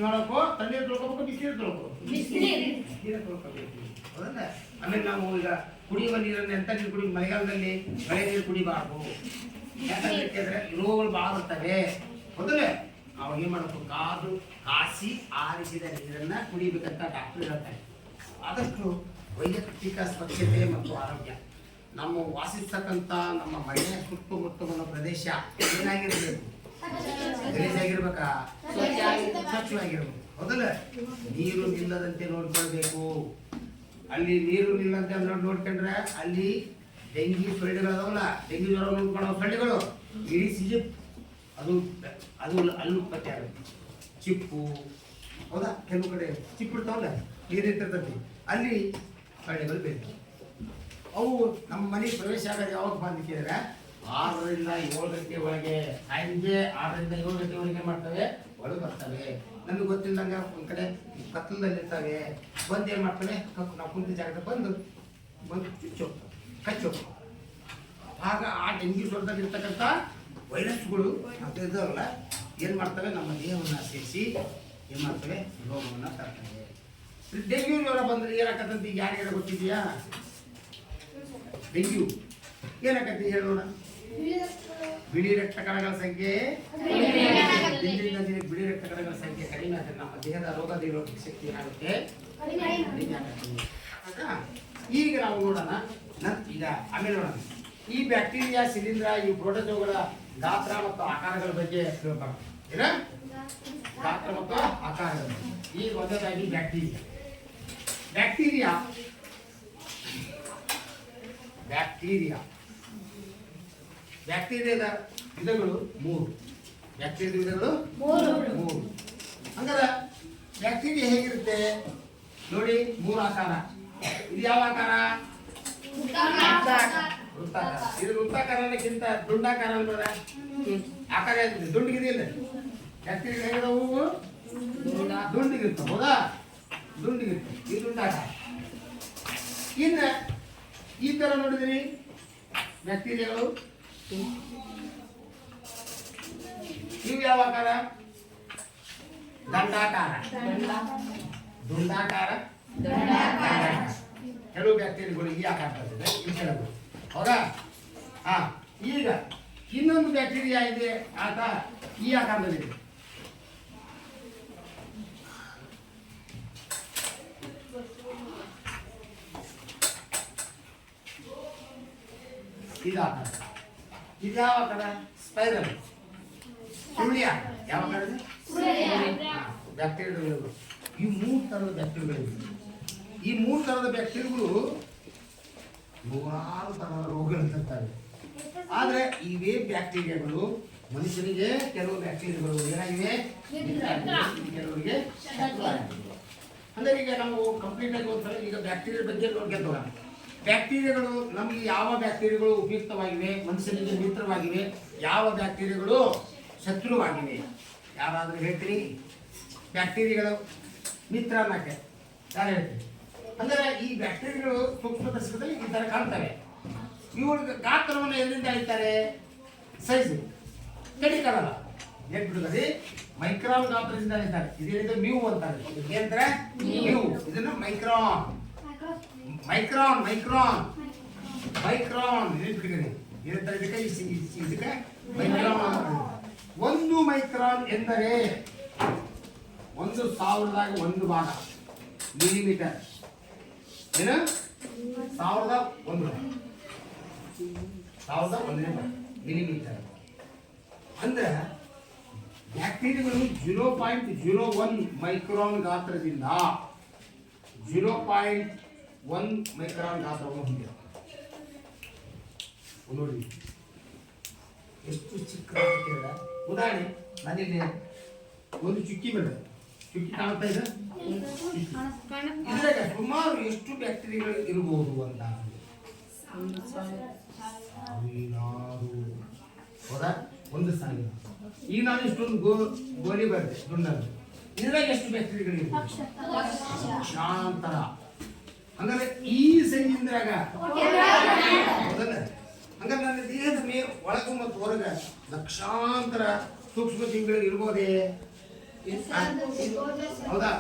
ನೋಡೋಕ್ಕೋ, ತಣ್ಣೀರು ತೊಳ್ಕೊಬೇಕು, ಬಿಸಿನೀರು ತೊಳ್ಕೋ, ನೀರು ತೊಳ್ಕೊಬೇಕು, ಹೌದಲ್ಲ? ಆಮೇಲೆ ನಾವು ಈಗ ಕುಡಿಯುವ ನೀರನ್ನು ಎಂತ ನೀರು ಕುಡಿ, ಮಳೆಗಾಲದಲ್ಲಿ ಮಳೆ ನೀರು ಕುಡಿಬಾರ್ದು. ಯಾಕಂದ್ರೆ ಕೇಳಿದ್ರೆ ರೋಗಗಳು ಭಾಳ ಬರ್ತವೆ, ಹೌದಲ್ಲ? ಅವಾಗ ಏನು ಮಾಡಬೇಕು? ಕಾಸಿ ಆರಿಸಿದ ನೀರನ್ನು ಕುಡಿಬೇಕಂತ ಡಾಕ್ಟರ್ ಹೇಳ್ತಾರೆ. ಆದಷ್ಟು ವೈಯಕ್ತಿಕ ಸ್ವಚ್ಛತೆ ಮತ್ತು ಆರೋಗ್ಯ, ನಮ್ಮ ವಾಸಿಸ್ತಕ್ಕಂಥ ನಮ್ಮ ಮನೆಯ ಸುತ್ತಮುತ್ತಲಿನ ಪ್ರದೇಶ ಏನಾಗಿರಬೇಕು? ಗಲೀಜಾಗಿರ್ಬೇಕಾ? ಸ್ವಚ್ಛವಾಗಿರ್ಬೇಕು, ಹೌದಲ್ಲ? ನೀರು ನಿಲ್ಲದಂತೆ ನೋಡ್ಕೊಳ್ಬೇಕು. ಅಲ್ಲಿ ನೀರು ನಿಲ್ಲಂತೆ ನೋಡ್ಕೊಂಡ್ರೆ ಅಲ್ಲಿ ಡೆಂಗಿ ಸೊಳ್ಳೆಗಳದಾವಲ್ಲ, ಡೆಂಗಿ ಜ್ವರ ನೋಡ್ಕೊಳ್ಳೋ ಸೊಳ್ಳೆಗಳು ಇಡೀ ಸಿಜಿ ಅದು ಅಲ್ಲಿ ಉತ್ಪತ್ತಿ ಆಗುತ್ತೆ. ಚಿಪ್ಪು, ಹೌದಾ? ಕೆಲವು ಕಡೆ ಚಿಪ್ಪು ಇರ್ತಾವಲ್ಲ, ನೀರು ಇರ್ತಿರ್ತೈತಿ, ಅಲ್ಲಿ ಸೊಳ್ಳೆಗಳು ಬೇಕು. ಅವು ನಮ್ಮ ಮನೆಗೆ ಪ್ರವೇಶ ಆಗೋದು ಯಾವಾಗ ಬಂದು ಕೇಳಿದ್ರೆ 6 ರಿಂದ 7 ಗಂಟೆ ಒಳಗೆ, ಸಂಜೆ 6 ರಿಂದ 7 ಗಂಟೆ ಒಳಗೆ ಮಾಡ್ತವೆ, ಒಳಗೆ ಬರ್ತವೆ. ನಮಗೆ ಗೊತ್ತಿಲ್ಲದಂಗೆ ಒಂದು ಕಡೆ ಕತ್ತಲದಲ್ಲಿ ಇರ್ತವೆ. ಬಂದು ಏನು ಮಾಡ್ತವೆ? ನಾವು ಕುಂತ ಜಾಗದ ಬಂದು ಚುಚ್ಚಿ ಹೋಗ್ತವೆ, ಕಚ್ಚಿ ಹೋಗ್ತವೆ. ಆಗ ಆ ಡೆಂಗ್ಯೂ ಜ್ವರದಲ್ಲಿ ಇರ್ತಕ್ಕಂಥ ವೈರಸ್ಗಳು ಅಂತ ಇದ್ದಾವಲ್ಲ, ಏನು ಮಾಡ್ತವೆ? ನಮ್ಮ ದೇಹವನ್ನು ಸೇರಿಸಿ ಏನು ಮಾಡ್ತವೆ? ರೋಗವನ್ನು ತರ್ತವೆ. ಡೆಂಗ್ಯೂ ಜ್ವರ ಬಂದರೆ ಏನಾಗತ್ತಂತ ಈಗ ಯಾರಿಗಾರ ಗೊತ್ತಿದೆಯಾ? ಡೆಂಗ್ಯೂ ಏನಾಗತ್ತೆ ಹೇಳೋಣ? ಬಿಳಿ ರಕ್ತ ಕಣಗಳ ಸಂಖ್ಯೆ ದಿನದಿಂದ ದಿನಕ್ಕೆ ಬಿಳಿ ರಕ್ತ ಕಣಗಳ ಸಂಖ್ಯೆ ಕಡಿಮೆ ಆಗುತ್ತೆ. ನಮ್ಮ ದೇಹದ ರೋಗ ನಿರೋಧಕ ಶಕ್ತಿ ಏನಾಗುತ್ತೆ? ಕಡಿಮೆ ಆಗುತ್ತೆ. ಈಗ ನಾವು ನೋಡೋಣ, ಈಗ ಆಮೇಲೆ ನೋಡೋಣ ಈ ಬ್ಯಾಕ್ಟೀರಿಯಾ, ಶಿಲೀಂಧ್ರ, ಈ ಪ್ರೋಟೋಜೋಗಳ ಗಾತ್ರ ಮತ್ತು ಆಕಾರಗಳ ಬಗ್ಗೆ ತಿಳ್ಕೊಂಡು ಏನ? ಗಾತ್ರ ಮತ್ತು ಆಕಾರಗಳು. ಈಗ ಮೊದಲಾಗಿ ಬ್ಯಾಕ್ಟೀರಿಯಾ. ಬ್ಯಾಕ್ಟೀರಿಯಾದ ವಿಧಗಳು 3. ಬ್ಯಾಕ್ಟೀರಿಯಾದ ವಿಧಗಳು 3. ಹಂಗಾರೆ ಬ್ಯಾಕ್ಟೀರಿಯಾ ಹೇಗಿರುತ್ತೆ ನೋಡಿ? 3 ಆಕಾರ. ಇದು ಯಾವ ಆಕಾರ? ವೃತ್ತಾಕಾರ. ಇದು ವೃತ್ತಾಕಾರಕ್ಕಿಂತ ದುಂಡಾಕಾರ ಅಂತದ ಆಕಾರ ಇರ್ತದೆ. ದುಂಡಿಗಿದೆಯಲ್ಲ ಬ್ಯಾಕ್ಟೀರಿಯಾ ಹೇಗಿದಾವು? ದುಂಡಿಗಿರ್ತಾವ, ಹೌದಾ? ದುಂಡಿಗಿರ್ತವೆ. ಈ ದುಂಡಾಕಾರ. ಇನ್ನು ಈ ತರ ನೋಡಿದ್ರಿ ಬ್ಯಾಕ್ಟೀರಿಯಾಗಳು, ಇವು ಯಾವ ಆಕಾರ? ದಂಡಾಕಾರ, ದುಂಡಾಕಾರ, ಕೆಲವು ಬ್ಯಾಕ್ಟೀರಿಯಾಗಳು ಈ ಆಕಾರ ಬರ್ತದೆ, ಈ ಕೆಲವು, ಹೌದಾ? ಈಗ ಇನ್ನೊಂದು ಬ್ಯಾಕ್ಟೀರಿಯಾ ಇದೆ, ಆತ ಈ ಆಕಾರದಲ್ಲಿದೆ. ಇದು ಆಕಾರ. ಇದು ಯಾವ ಆಕಾರ? ಸ್ಪೈರಲ್, ಸುರುಳಿ ಆಕಾರ. ಯಾವ ಆಕಾರ? ಬ್ಯಾಕ್ಟೀರಿಯಾಗಳು. ಈ 3 ಥರದ ಬ್ಯಾಕ್ಟೀರಿಯಾಗಳಿವೆ. ಈ 3 ಥರದ ಬ್ಯಾಕ್ಟೀರಿಯಾಗಳು 100 ಥರದ ರೋಗಗಳನ್ನು ತರ್ತವೆ. ಆದರೆ ಇವೇ ಬ್ಯಾಕ್ಟೀರಿಯಾಗಳು ಮನುಷ್ಯನಿಗೆ ಕೆಲವು ಬ್ಯಾಕ್ಟೀರಿಯಾಗಳು ಏನಾಗಿವೆ? ಕೆಲವರಿಗೆ ಶತ್ರುವಾಗಿವೆ. ಅಂದರೆ ಈಗ ನಾವು ಕಂಪ್ಲೀಟ್ ಆಗಿ ಹೋಗ್ತಾರೆ. ಈಗ ಬ್ಯಾಕ್ಟೀರಿಯಾ ಬಗ್ಗೆ ನೋಡ್ಕೊಂಡೋಣ. ಬ್ಯಾಕ್ಟೀರಿಯಾಗಳು ನಮಗೆ ಯಾವ ಬ್ಯಾಕ್ಟೀರಿಯಾಗಳು ಉಪಯುಕ್ತವಾಗಿವೆ, ಮನುಷ್ಯನಿಗೆ ಮಿತ್ರವಾಗಿವೆ, ಯಾವ ಬ್ಯಾಕ್ಟೀರಿಯಾಗಳು ಶತ್ರುವಾಗಿವೆ? ಯಾರಾದರೂ ಹೇಳ್ತೀರಿ? ಬ್ಯಾಕ್ಟೀರಿಯಾಗಳು ಮಿತ್ರ ಅನ್ನಕ್ಕೆ ಯಾರು ಹೇಳ್ತೀರಿ? ಅಂದರೆ ಈ ಬ್ಯಾಕ್ಟೀರಿಯಾಗಳು ಸೂಕ್ಷ್ಮದರ್ಶಕದಲ್ಲಿ ಈ ಥರ ಕಾಣ್ತವೆ. ಇವುಗಳ ಗಾತ್ರವನ್ನು ಎಲ್ಲಿಂದ ಹೇಳ್ತಾರೆ? ಸೈಜು ಕಡಿಕಾರಲ್ಲ, ಏನು ಬಿಡುಗಡೆ ಮೈಕ್ರಾನ್ ಗಾತ್ರದಿಂದ ಹೇಳ್ತಾರೆ. ಇದೇನಿದೆ? ಮ್ಯೂ ಅಂತಾರೆ. ಏನಂತಾರೆ? ಮ್ಯೂ. ಇದನ್ನು ಮೈಕ್ರಾನ್, ಮೈಕ್ರಾನ್, ಮೈಕ್ರಾನ್, ಮೈಕ್ರಾನ್. ಏನು ಬಿಡುಗಡೆ ಏನಂತಾರೆ? ಇದಕ್ಕೆ ಮೈಕ್ರಾನ್ ಅಂತ. 1 ಮೈಕ್ರಾನ್ ಎಂದರೆ 1,000ದಾಗ 1 ಭಾಗ ಮಿಲಿಮೀಟರ್. ಏನು 1,001 ಮಿಲಿಮೀಟರ್ ಅಂದ್ರೆ ಬ್ಯಾಕ್ಟೀರಿಯಾಗಳು 0.01 ಮೈಕ್ರಾನ್ ಗಾತ್ರದಿಂದ 0.1 ಮೈಕ್ರಾನ್ ಗಾತ್ರವನ್ನು ಹೊಂದಿದೆ. ನೋಡಿ ಎಷ್ಟು ಚಿಕ್ಕ ಉದಾಹರಣೆ, ನಾನಿಲ್ಲಿ ಒಂದು ಚುಕ್ಕಿ ಬೆಳೆ, ಚುಕ್ಕಿ ಕಾಣ್ತಾ ಇದೆ, ಇದ್ರಾಗ ಸುಮಾರು ಎಷ್ಟು ಬ್ಯಾಕ್ಟೀರಿಯಾಗಳು ಇರಬಹುದು ಅಂತ. ಹೌದಾ? 1,000. ಈಗ ನಾನು ಇಷ್ಟೊಂದು ಗೋಲಿ ಬರ್ತದೆ ದುಂಡಲ್ಲಿ, ಇದ್ರಾಗ ಎಷ್ಟು ಬ್ಯಾಕ್ಟೀರಿಯಾಗಳು ಇರ್ಬೋದು? ಲಕ್ಷಾಂತರ. ಹಂಗಾದ್ರೆ ಈ ಸೈಜಿಂದ್ರಾಗ ಹೌದಲ್ಲ, ಹಂಗಾರೆ ನನ್ನ ದೇಹದ ಮೇಲೆ ಒಳಗು ಮತ್ತು ಹೊರಗ ಲಕ್ಷಾಂತರ ಸೂಕ್ಷ್ಮ ಜೀವಿಗಳು ಇರ್ಬೋದೇ? ಹೌದಾ?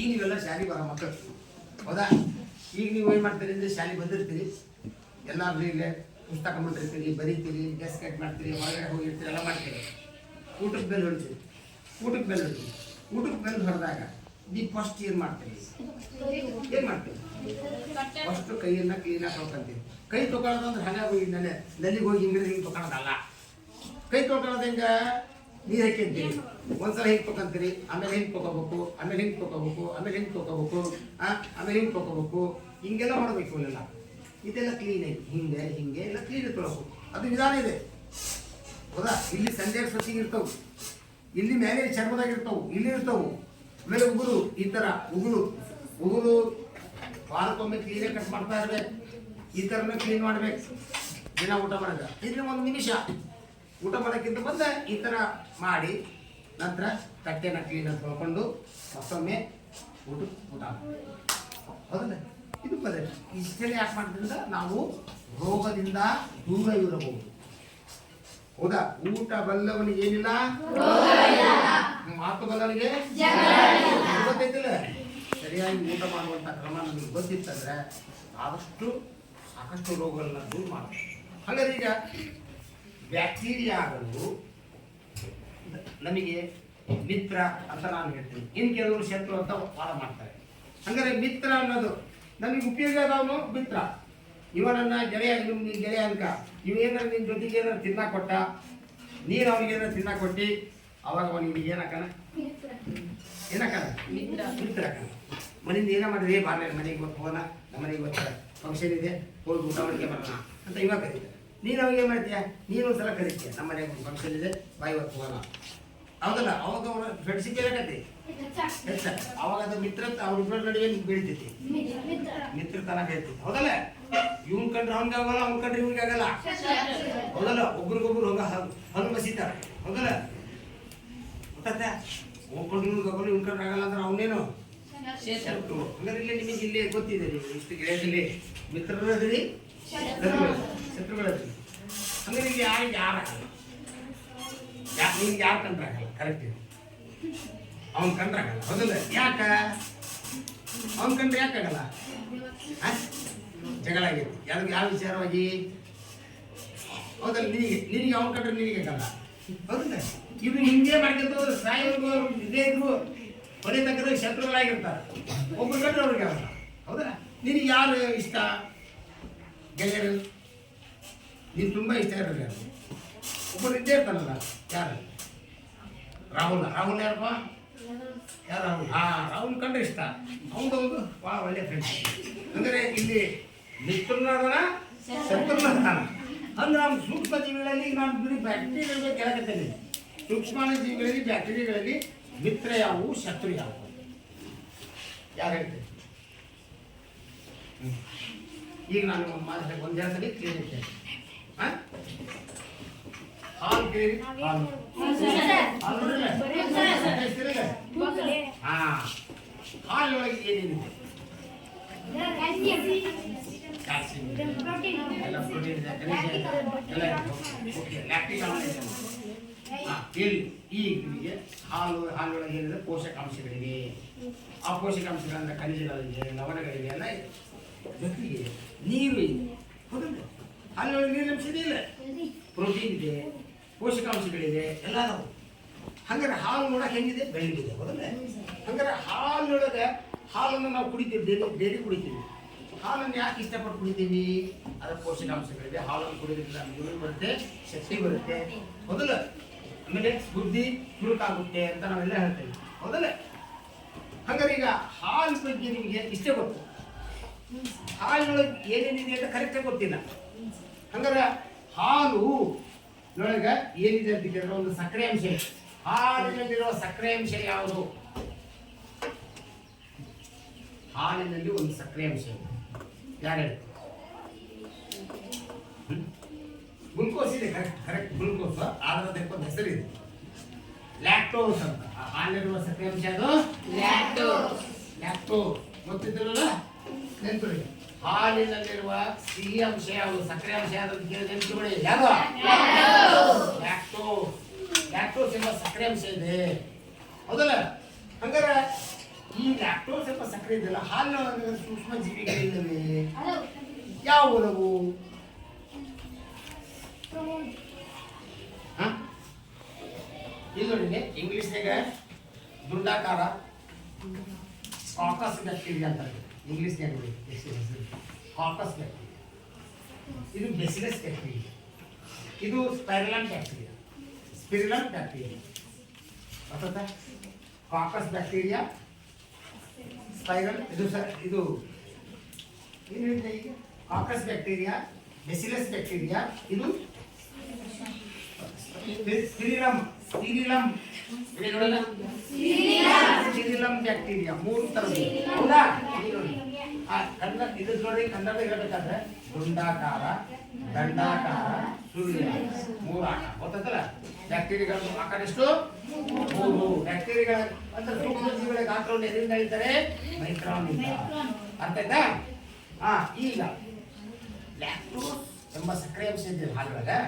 ಈಗ ನೀವೆಲ್ಲ ಶಾಲೆ ಬರೋ ಮಕ್ಕಳು, ಹೌದಾ? ಈಗ ನೀವು ಏನು ಮಾಡ್ತೀರಿ ಅಂದರೆ ಶಾಲೆ ಬಂದಿರ್ತೀರಿ, ಎಲ್ಲರೂ ಇಲ್ಲೇ ಪುಸ್ತಕ ಮಾಡಿರ್ತೀರಿ, ಬರೀತೀರಿ, ಗೆಸ್ ಕಟ್ ಮಾಡ್ತೀರಿ, ಹೊರಗಡೆ ಹೋಗಿರ್ತೀರಿ, ಎಲ್ಲ ಮಾಡ್ತೀರಿ. ಊಟಕ್ಕೆ ಬೆಲ್ ಹೊಡ್ತೀರಿ, ಊಟಕ್ಕೆ ಬೆಲ್ ಹೊಡೆದಾಗ ನೀವು ಫಸ್ಟ್ ಏನು ಮಾಡ್ತೀರಿ? ಫಸ್ಟ್ ಕೈಯನ್ನ ಕ್ಲೀನಾಗಿ ತೊಳ್ಕೊಂತೀವಿ. ಕೈ ತೊಗೊಳೋದಂದ್ರೆ ಹಾಗಾಗಿ ನಲ್ಲಿಗೆ ಹೋಗಿ ಹಿಂಗೆ ತೊಗೊಳೋದಲ್ಲ. ಕೈ ತೊಗೊಳೋದು ಹೆಂಗೆ? ನೀರು ಹಾಕಿರ್ತೀವಿ, ಒಂದ್ಸಲ ಹಿಂಗೆ ತೊಗೊಂತೀರಿ, ಆಮೇಲೆ ಹಿಂಗೆ ತೊಗೋಬೇಕು, ಆಮೇಲೆ ಹಿಂಗೆ ತೊಗೋಬೇಕು, ಆಮೇಲೆ ಹಿಂಗೆ ತೊಗೋಬೇಕು, ಆಮೇಲೆ ಹಿಂಗೆ ತೊಗೋಬೇಕು, ಹಿಂಗೆಲ್ಲ ಮಾಡಬೇಕು. ಇಲ್ಲೆಲ್ಲ ಇದೆಲ್ಲ ಕ್ಲೀನ್ ಐತಿ, ಹಿಂಗೆ ಎಲ್ಲ ಕ್ಲೀನ್ ತೊಳಬೇಕು. ಅದು ವಿಧಾನ ಇದೆ, ಹೌದಾ? ಇಲ್ಲಿ ಸಂಜೆ ಸ್ವಚ್ಛಗೆ ಇರ್ತಾವೆ, ಇಲ್ಲಿ ಮೇಲೆ ಚರ್ಮದಾಗ ಇರ್ತಾವೆ, ಇಲ್ಲಿ ಇರ್ತಾವೆ. ಆಮೇಲೆ ಉಗುರು, ಈ ಥರ ಉಗುರು ವಾರಕ್ಕೊಮ್ಮೆ ಕ್ಲೀನಾಗಿ ಕಟ್ ಮಾಡ್ತಾ ಇರ್ಬೇಕು. ಈ ಥರನೇ ಕ್ಲೀನ್ ಮಾಡ್ಬೇಕು ದಿನ ಊಟ ಮಾಡೋದು. ಇದ್ರೆ 1 ನಿಮಿಷ ಊಟ ಮಾಡೋಕ್ಕಿಂತ ಬಂದ ಈ ಥರ ಮಾಡಿ ನಂತರ ತಟ್ಟೆನ ಕ್ಲೀನಾಗಿ ತೊಳ್ಕೊಂಡು ಮತ್ತೊಮ್ಮೆ ಊಟ ಹೌದಲ್ಲ? ಇದು ಪದ್ಧತಿ. ಇಷ್ಟೆಲ್ಲ ಯಾಕೆ ಮಾಡೋದ್ರಿಂದ ನಾವು ರೋಗದಿಂದ ದೂರ ಇರಬಹುದು. ಹೌದಾ? ಊಟ ಬಲ್ಲವನಿಗೆ ಏನಿಲ್ಲ, ಮಾತು ಬಲ್ಲವನಿಗೆ ಗೊತ್ತೈತಿಲ್ಲ. ಸರಿಯಾಗಿ ಊಟ ಮಾಡುವಂಥ ಕ್ರಮ ನಮಗೆ ಗೊತ್ತಿತ್ತಂದ್ರೆ ಆದಷ್ಟು ಸಾಕಷ್ಟು ರೋಗಗಳನ್ನ ದೂರ ಮಾಡಬೇಕು. ಹಾಗಾದ್ರೆ ಈಗ ಬ್ಯಾಕ್ಟೀರಿಯಾಗಳು ನಮಗೆ ಮಿತ್ರ ಅಂತ ನಾನು ಹೇಳ್ತೀನಿ, ಇನ್ನು ಕೆಲವರು ಶತ್ರು ಅಂತ ವಾದ ಮಾಡ್ತಾರೆ. ಹಾಗಾದ್ರೆ ಮಿತ್ರ ಅನ್ನೋದು ನಮಗೆ ಉಪಯೋಗ ಆದವನು ಮಿತ್ರ. ಇವ ನನ್ನ ಗೆಳೆಯ, ನಿಮ್ಮ ಗೆಳೆಯ ಅನ್ಕ, ಇವೇನಾರು ನಿನ್ನ ಜೊತೆಗೆ ಏನಾರು ತಿನ್ನಕ್ಕೆ ಕೊಟ್ಟ, ನೀನು ಅವನಿಗೆ ಏನಾರು ತಿನ್ನಕ್ಕೆ ಕೊಟ್ಟು, ಅವಾಗ ಅವನಿಗೆ ಏನಾಕನ ಮಿತ್ರ ಹಾಕನ. ಮನೆಯಿಂದ ಏನೋ ಮಾಡಿದ್ರೆ ಬಾರ್ಲೆ ಮನೆಗೆ ಹೋಗೋಣ, ನಮ್ಮ ಮನೆಗೆ ಹೋಗ್ತಾರೆ, ಫಂಕ್ಷನ್ ಇದೆ, ಹೋಗಿ ಊಟ ಮಾಡಿಕೆ ಬರೋಣ ಅಂತ ಇವಾಗ ಕರೀತಾರೆ. ನೀನು ಅವಾಗ ಏನು ಮಾಡ್ತೀಯ? ನೀನು ಒಂದ್ಸಲ ಕರೀತೀಯ, ನಮ್ಮ ಮನೆಗೆ ಒಂದು ಫಂಕ್ಷನ್ ಇದೆ, ಬಾಯಿ ಹೊತ್ತು ಹೋಗೋಣ, ಹೌದಲ್ಲ? ಅವಾಗ ಅವರ ಫ್ರೆಂಡ್ಶಿಪ್ ಏನಾಗತ್ತೆ ಹೆಚ್ಚ. ಅವಾಗ ಅದು ಮಿತ್ರ ಅವ್ರಿಬ್ಬರ ನಡುವೆ ಬೆಳಿತೈತಿ, ಮಿತ್ರತನ ಹೇಳ್ತೈತಿ, ಹೌದಲ್ಲ? ಇವ್ನ ಕಂಡ್ರೆ ಅವ್ನಿಗೆ ಆಗಲ್ಲ, ಅವ್ನ ಕಂಡ್ರೆ ಇವ್ನಿಗೆ ಆಗಲ್ಲ, ಹೌದಲ್ಲ? ಒಬ್ರಿಗೊಬ್ರು ಹೋಗ ಹಣ್ಣು ಬಸಿತಾರೆ, ಹೌದಲ್ಲ? ಗೊತ್ತಾಗ್ತಾ? ಹೋಗ್ಕೊಂಡು ಇವ್ನಿಗೆ ಆಗಲ್ಲ, ಇವ್ನ ಕಂಡ್ರೆ ಆಗಲ್ಲ ಅಂದ್ರೆ ಅವನೇನು ಶತ್ರು. ಹಂಗಾರೆ ಇಲ್ಲೇ ನಿಮಗೆ ಇಲ್ಲೇ ಗೊತ್ತಿದೆ, ಇಷ್ಟು ಗೆಳೆಯದಲ್ಲಿ ಮಿತ್ರರದ್ರಿ, ಶತ್ರುಗಳದ್ರಿ. ಹಂಗಾರೆ ಇಲ್ಲಿ ಯಾರಾಗಲ್ಲ, ನಿಮ್ಗೆ ಯಾರು ಕಂಡ್ರೆ ಆಗಲ್ಲ. ಕರೆಕ್ಟ್ ಇದೆ, ಅವನ ಕಂಡ್ರೆ ಆಗಲ್ಲ, ಹೌದಲ್ಲ? ಯಾಕ ಅವನ ಕಂಡ್ರೆ ಯಾಕಾಗಲ್ಲ? ಜಗಳ ಆಗೈತಿ, ಯಾವ ವಿಚಾರವಾಗಿ? ಹೌದಲ್ಲ? ನಿನಗೆ ಅವನ ಕಂಡ್ರೆ ನಿನಗೆ ಆಗಲ್ಲ, ಹೌದಲ್ಲ? ಇವು ಹಿಂಗೆ ಮಾಡ್ಕೊಂಡು ಸಾಯೋರ್ಗು ಇದೇ ಇದ್ರು ಕೊನೆ ತಕ್ಕದ ಶತ್ರುಗಳಾಗಿರ್ತಾರೆ. ಒಬ್ಬರು ಕಂಡ್ರೆ ಅವ್ರಿಗೆ ಆಗಲ್ಲ, ಹೌದಾ? ನಿನಗೆ ಯಾರು ಇಷ್ಟ ಗೆಳೆಯರು? ನೀನು ತುಂಬ ಇಷ್ಟ ಇರೋದು ಯಾರು? ಒಬ್ಬರು ಇದ್ದೇ ಇರ್ತಾನಲ್ಲ, ಯಾರು? ರಾಹುಲ್ ಯಾರಪ್ಪ? ಯಾರು ರಾಹುಲ್? ರಾಹುಲ್ ಕಂಡ್ರೆ ಇಷ್ಟ, ಅವನದೊಂದು ಭಾಳ ಒಳ್ಳೆ ಫ್ರೆಂಡ್ಸ್. ಅಂದರೆ ಇಲ್ಲಿ ಮಿತ್ರನಾದನ ಶತ್ರುನಾದನ. ಅಂದ್ರೆ ನಮ್ಮ ಸೂಕ್ಷ್ಮ ಜೀವಿಗಳಲ್ಲಿ ನಾನು ಬಿಡಿ ಬ್ಯಾಕ್ಟೀರಿಯಾಗಳಿಗೆ ಕೇಳಕತ್ತೇನೆ. ಸೂಕ್ಷ್ಮ ಜೀವಿಗಳಲ್ಲಿ ಬ್ಯಾಕ್ಟೀರಿಯಾಗಳಲ್ಲಿ ಮಿತ್ರ ಯಾವುವು, ಶತ್ರು ಯಾವುವು? ಯಾರು ಹೇಳ್ತೇನೆ? ಈಗ ನಾನು ಒಂದು ಹೇಳ್ತೀನಿ, ಕ್ಲೀನ್ ಇರ್ತೇನೆ. ಹಾಲು ಕೇಳಿ, ಹಾಲು ಹಾಲೊಳಗೆ ಏನೇನಿದೆ? ಕ್ಯಾಲ್ಸಿಯಂ, ಎಲ್ಲ ಪ್ರೋಟೀನ್ ಇದೆ, ಖನಿಜ ಎಲ್ಲ ಲ್ಯಾಕ್ಟಿಕ್ ಆಮ್ಲ ಇದೆ. ಈಗ ನಿಮಗೆ ಹಾಲೊಳಗೆ ಏನಿದೆ? ಪೋಷಕಾಂಶಗಳಿವೆ. ಆ ಪೋಷಕಾಂಶಗಳಿಂದ ಖನಿಜಗಳಿವೆ, ಲವಣಗಳಿವೆ, ಎಲ್ಲ ಇದೆ. ಜೊತೆಗೆ ನೀರು ಇದೆ, ಹೌದಲ್ಲ? ಹಾಲಿನೊಳಗೆ ನೀರಿನ ಅಂಶ ಇದೆಯಲ್ಲ, ಪ್ರೋಟೀನ್ ಇದೆ. ಪೋಷಕಾಂಶಗಳಿದೆ ಎಲ್ಲ ಅದಾವು. ಹಂಗಾರೆ ಹಾಲು ನೋಡಕ್ಕೆ ಹೆಂಗಿದೆ, ಬೆಳ್ಳಗಿದೆ, ಹೌದಲ್ಲ? ಹಂಗಾರೆ ಹಾಲಿನೊಳಗೆ ಹಾಲನ್ನು ನಾವು ಕುಡಿತೀವಿ, ಡೈಲಿ ಕುಡಿತೀವಿ. ಹಾಲನ್ನು ಯಾಕೆ ಇಷ್ಟಪಟ್ಟು ಕುಡಿತೀವಿ? ಅದರ ಪೋಷಕಾಂಶಗಳಿದೆ. ಹಾಲನ್ನು ಕುಡಿಯೋದ್ರಿಂದ ನಮಗೆ ಬರುತ್ತೆ, ಶಕ್ತಿ ಬರುತ್ತೆ, ಹೌದಲ್ಲ? ಆಮೇಲೆ ಬುದ್ಧಿ ಚುರುಕಾಗುತ್ತೆ ಅಂತ ನಾವೆಲ್ಲ ಹೇಳ್ತೇವೆ, ಹೌದಲ್ಲ? ಹಂಗಾರೆ ಈಗ ಹಾಲು ಬಗ್ಗೆ ನಿಮಗೆ ಇಷ್ಟೇ ಗೊತ್ತು, ಹಾಲಿನೊಳಗೆ ಏನೇನಿದೆ ಅಂತ ಕರೆಕ್ಟಾಗಿ ಗೊತ್ತಿಲ್ಲ. ಹಂಗಾರೆ ಹಾಲು ನೊಳಗೆ ಏನಿದೆ ಅಂತ ಕೇಳಿದ್ರೆ ಒಂದು ಸಕ್ಕರೆ ಅಂಶ ಇದೆ. ಹಾಲಿನಲ್ಲಿರುವ ಸಕ್ಕರೆ ಅಂಶ ಯಾವುದು? ಹಾಲಿನಲ್ಲಿ ಒಂದು ಸಕ್ಕರೆ ಅಂಶ ಇದೆ, ಯಾರು ಹೇಳಿ? ಗ್ಲುಕೋಸ್ ಇದೆ, ಕರೆಕ್ಟ್ ಗ್ಲುಕೋಸ್. ಅದಕ್ಕೆ ಒಂದು ಹೆಸರಿದೆ, ಲ್ಯಾಕ್ಟೋಸ್ ಅಂತ. ಹಾಲಿನಲ್ಲಿರುವ ಸಕ್ಕರೆ ಅಂಶ ಅದು ಲ್ಯಾಕ್ಟೋಸ್. ಗೊತ್ತಿದ್ದಲ್ಲ, ನೆನ್ಪಿಡಿ. ಹಾಲಿನಲ್ಲಿರುವ ಸಿಹಿ ಅಂಶ ಯಾವುದು, ಸಕ್ಕರೆ ಅಂಶ ಯಾವುದು ಕೇಳಿ ನೆನ್ಪಿಡಿ. ಯಾವುದು? ಲ್ಯಾಕ್ಟೋಸ್. ಲ್ಯಾಕ್ಟೋಸ್ ಎಂಬ ಸಕ್ಕರೆ ಅಂಶ ಇದೆ, ಹೌದಲ್ಲ? ಹಂಗಾರೆ ಈ ಲ್ಯಾಕ್ಟೋಸ್ ಎಂಬ ಸಕ್ಕರೆ ಇದೆಯಲ್ಲ, ಹಾಲಿನೊಳಗೆ ಸೂಕ್ಷ್ಮ ಜೀವಿಗಳಿಲ್ಲವೇ? ಯಾವುವು? ಇಲ್ಲಿ ನೋಡಿ, ಇಂಗ್ಲಿಷ್ನಾಗ ದುಂಡಾಕಾರ ಕಾಕಸ್ ಬ್ಯಾಕ್ಟೀರಿಯಾ ಅಂತಾರೆ. ಇಂಗ್ಲಿಷ್ನಾಗ ನೋಡಿ ಕಾಕಸ್ ಬ್ಯಾಕ್ಟೀರಿಯಾ. ಇದು ಬೆಸಿಲಸ್ ಬ್ಯಾಕ್ಟೀರಿಯಾ. ಇದು ಸ್ಪೈರಲಂ ಬ್ಯಾಕ್ಟೀರಿಯಾ. ಗೊತ್ತಾ? ಕಾಕಸ್ ಬ್ಯಾಕ್ಟೀರಿಯಾ, ಸ್ಪೈರಲ್, ಇದು ಏನು ಹೇಳಿದೆ ಈಗ? ಕಾಕಸ್ ಬ್ಯಾಕ್ಟೀರಿಯಾ, ಬೆಸಿಲಸ್ ಬ್ಯಾಕ್ಟೀರಿಯಾ, ಇದು ಸ್ಪಿರಿಲಂ ಬ್ಯಾಕ್ಟೀರಿಯಾ. ಮೂರು ಥರದ್ದು, ಹೌದಾ? ಕನ್ನಡ ಇದು ನೋಡಿ, ಕನ್ನಡ ಹೇಳ್ಬೇಕಾದ್ರೆ ದುಂಡಾಕಾರ, ದಂಡಾಕಾರ, ಸೂರ್ಯ, ಮೂರು ಆಕಾರ. ಗೊತ್ತಲ್ಲ? ಬ್ಯಾಕ್ಟೀರಿಯಾಗಳ ಆಕಾರ ಎಷ್ಟು? ಮೂರು. ಬ್ಯಾಕ್ಟೀರಿಯಾಗಳ ಅಂದ್ರೆ ಸೂಕ್ಷ್ಮ ಜೀವಿಗಳ ಗಾತ್ರವನ್ನು ಎದರಿಂದ ಹೇಳ್ತಾರೆ? ಮೈಕ್ರಾನ್ ಇಂದ. ಅರ್ಥ ಆಯ್ತಾ? ಈಗ ಲ್ಯಾಕ್ಟೋಸ್ ಎಂಬ ಸಕ್ಕರೆ ಅಂಶ ಇದೆ ಹಾಲೊಳಗೆ.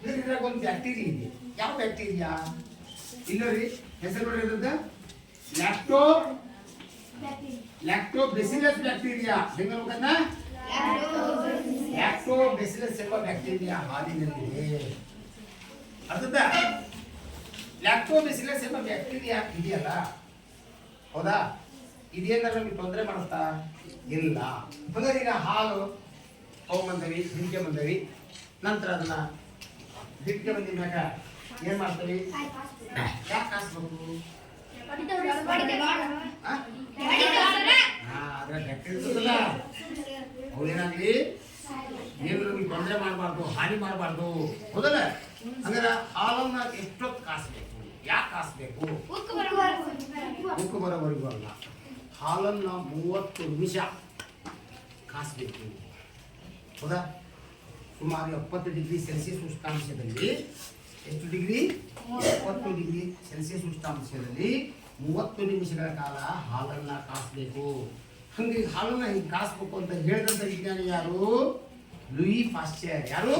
ಇದ್ರಾಗ ಒಂದು ಬ್ಯಾಕ್ಟೀರಿಯಾ ಇದೆ. ಯಾವ ಬ್ಯಾಕ್ಟೀರಿಯಾ? ಇನ್ನೊಂದು ಹೆಸರು ನೋಡಿರೋದು ಲ್ಯಾಕ್ಟೋಬೆಸಿಲಸ್ ಬ್ಯಾಕ್ಟೀರಿಯಾ. ಬೆಂಗಳೂರಿನ ಲ್ಯಾಕ್ಟೋಬೆಸಿಲಸ್ ಎಂಬ ಬ್ಯಾಕ್ಟೀರಿಯಾ ಹಾಲಿನಲ್ಲಿದೆ. ಅರ್ಥದ? ಲ್ಯಾಕ್ಟೋಬೆಸಿಲಸ್ ಎಂಬ ಬ್ಯಾಕ್ಟೀರಿಯಾ ಇದೆಯಲ್ಲ, ಹೌದಾ? ಇದೇನಾದ್ರು ನಮಗೆ ತೊಂದರೆ ಮಾಡುತ್ತಾ? ಇಲ್ಲ. ಹಾಗಾದ್ರೆ ಈಗ ಹಾಲು ತಗೊಂಬಂದವಿ, ಹಿಂಗೆ ಬಂದವಿ, ನಂತರ ಅದನ್ನ ಹಿಟ್ಟಿಗೆ ಬಂದಿದ ಮ್ಯಾಗ ಏನ್ ಮಾಡ್ತೀವಿ? ಯಾಕೆ ಹಾಸ್ಬೇಕು? ಅವ್ರೇನಾಗ್ಲಿ ಏನು ನಮಗೆ ತೊಂದರೆ ಮಾಡಬಾರ್ದು, ಹಾನಿ ಮಾಡಬಾರ್ದು, ಹೌದಲ್ಲ? ಹಂಗಾರೆ ಹಾಲನ್ನ ಎಷ್ಟೊತ್ತು ಕಾಸ್ಬೇಕು? ಯಾಕೆ ಕಾಸ್ಬೇಕು? ಉಕ್ಕು ಬರೋವರೆಗೂ ಅಲ್ಲ, ಹಾಲನ್ನ 30 ನಿಮಿಷ ಕಾಸ್ಬೇಕು, ಹೌದಾ? ಸುಮಾರು 70 ಡಿಗ್ರಿ ಸೆಲ್ಸಿಯಸ್ ಉಷ್ಣಾಂಶದಲ್ಲಿ. ಎಷ್ಟು ಡಿಗ್ರಿ? 70 ಡಿಗ್ರಿ ಸೆಲ್ಸಿಯಸ್ ಉಷ್ಣಾಂಶದಲ್ಲಿ 30 ನಿಮಿಷಗಳ ಕಾಲ ಹಾಲನ್ನ ಕಾಸ್ಬೇಕು. ಹಂಗೆ ಹಾಲನ್ನ ಹಿಂಗೆ ಕಾಸ್ಬೇಕು ಅಂತ ಹೇಳಿದಂತ ವಿಜ್ಞಾನಿ ಯಾರು? Louis Pasteur. ಯಾರು?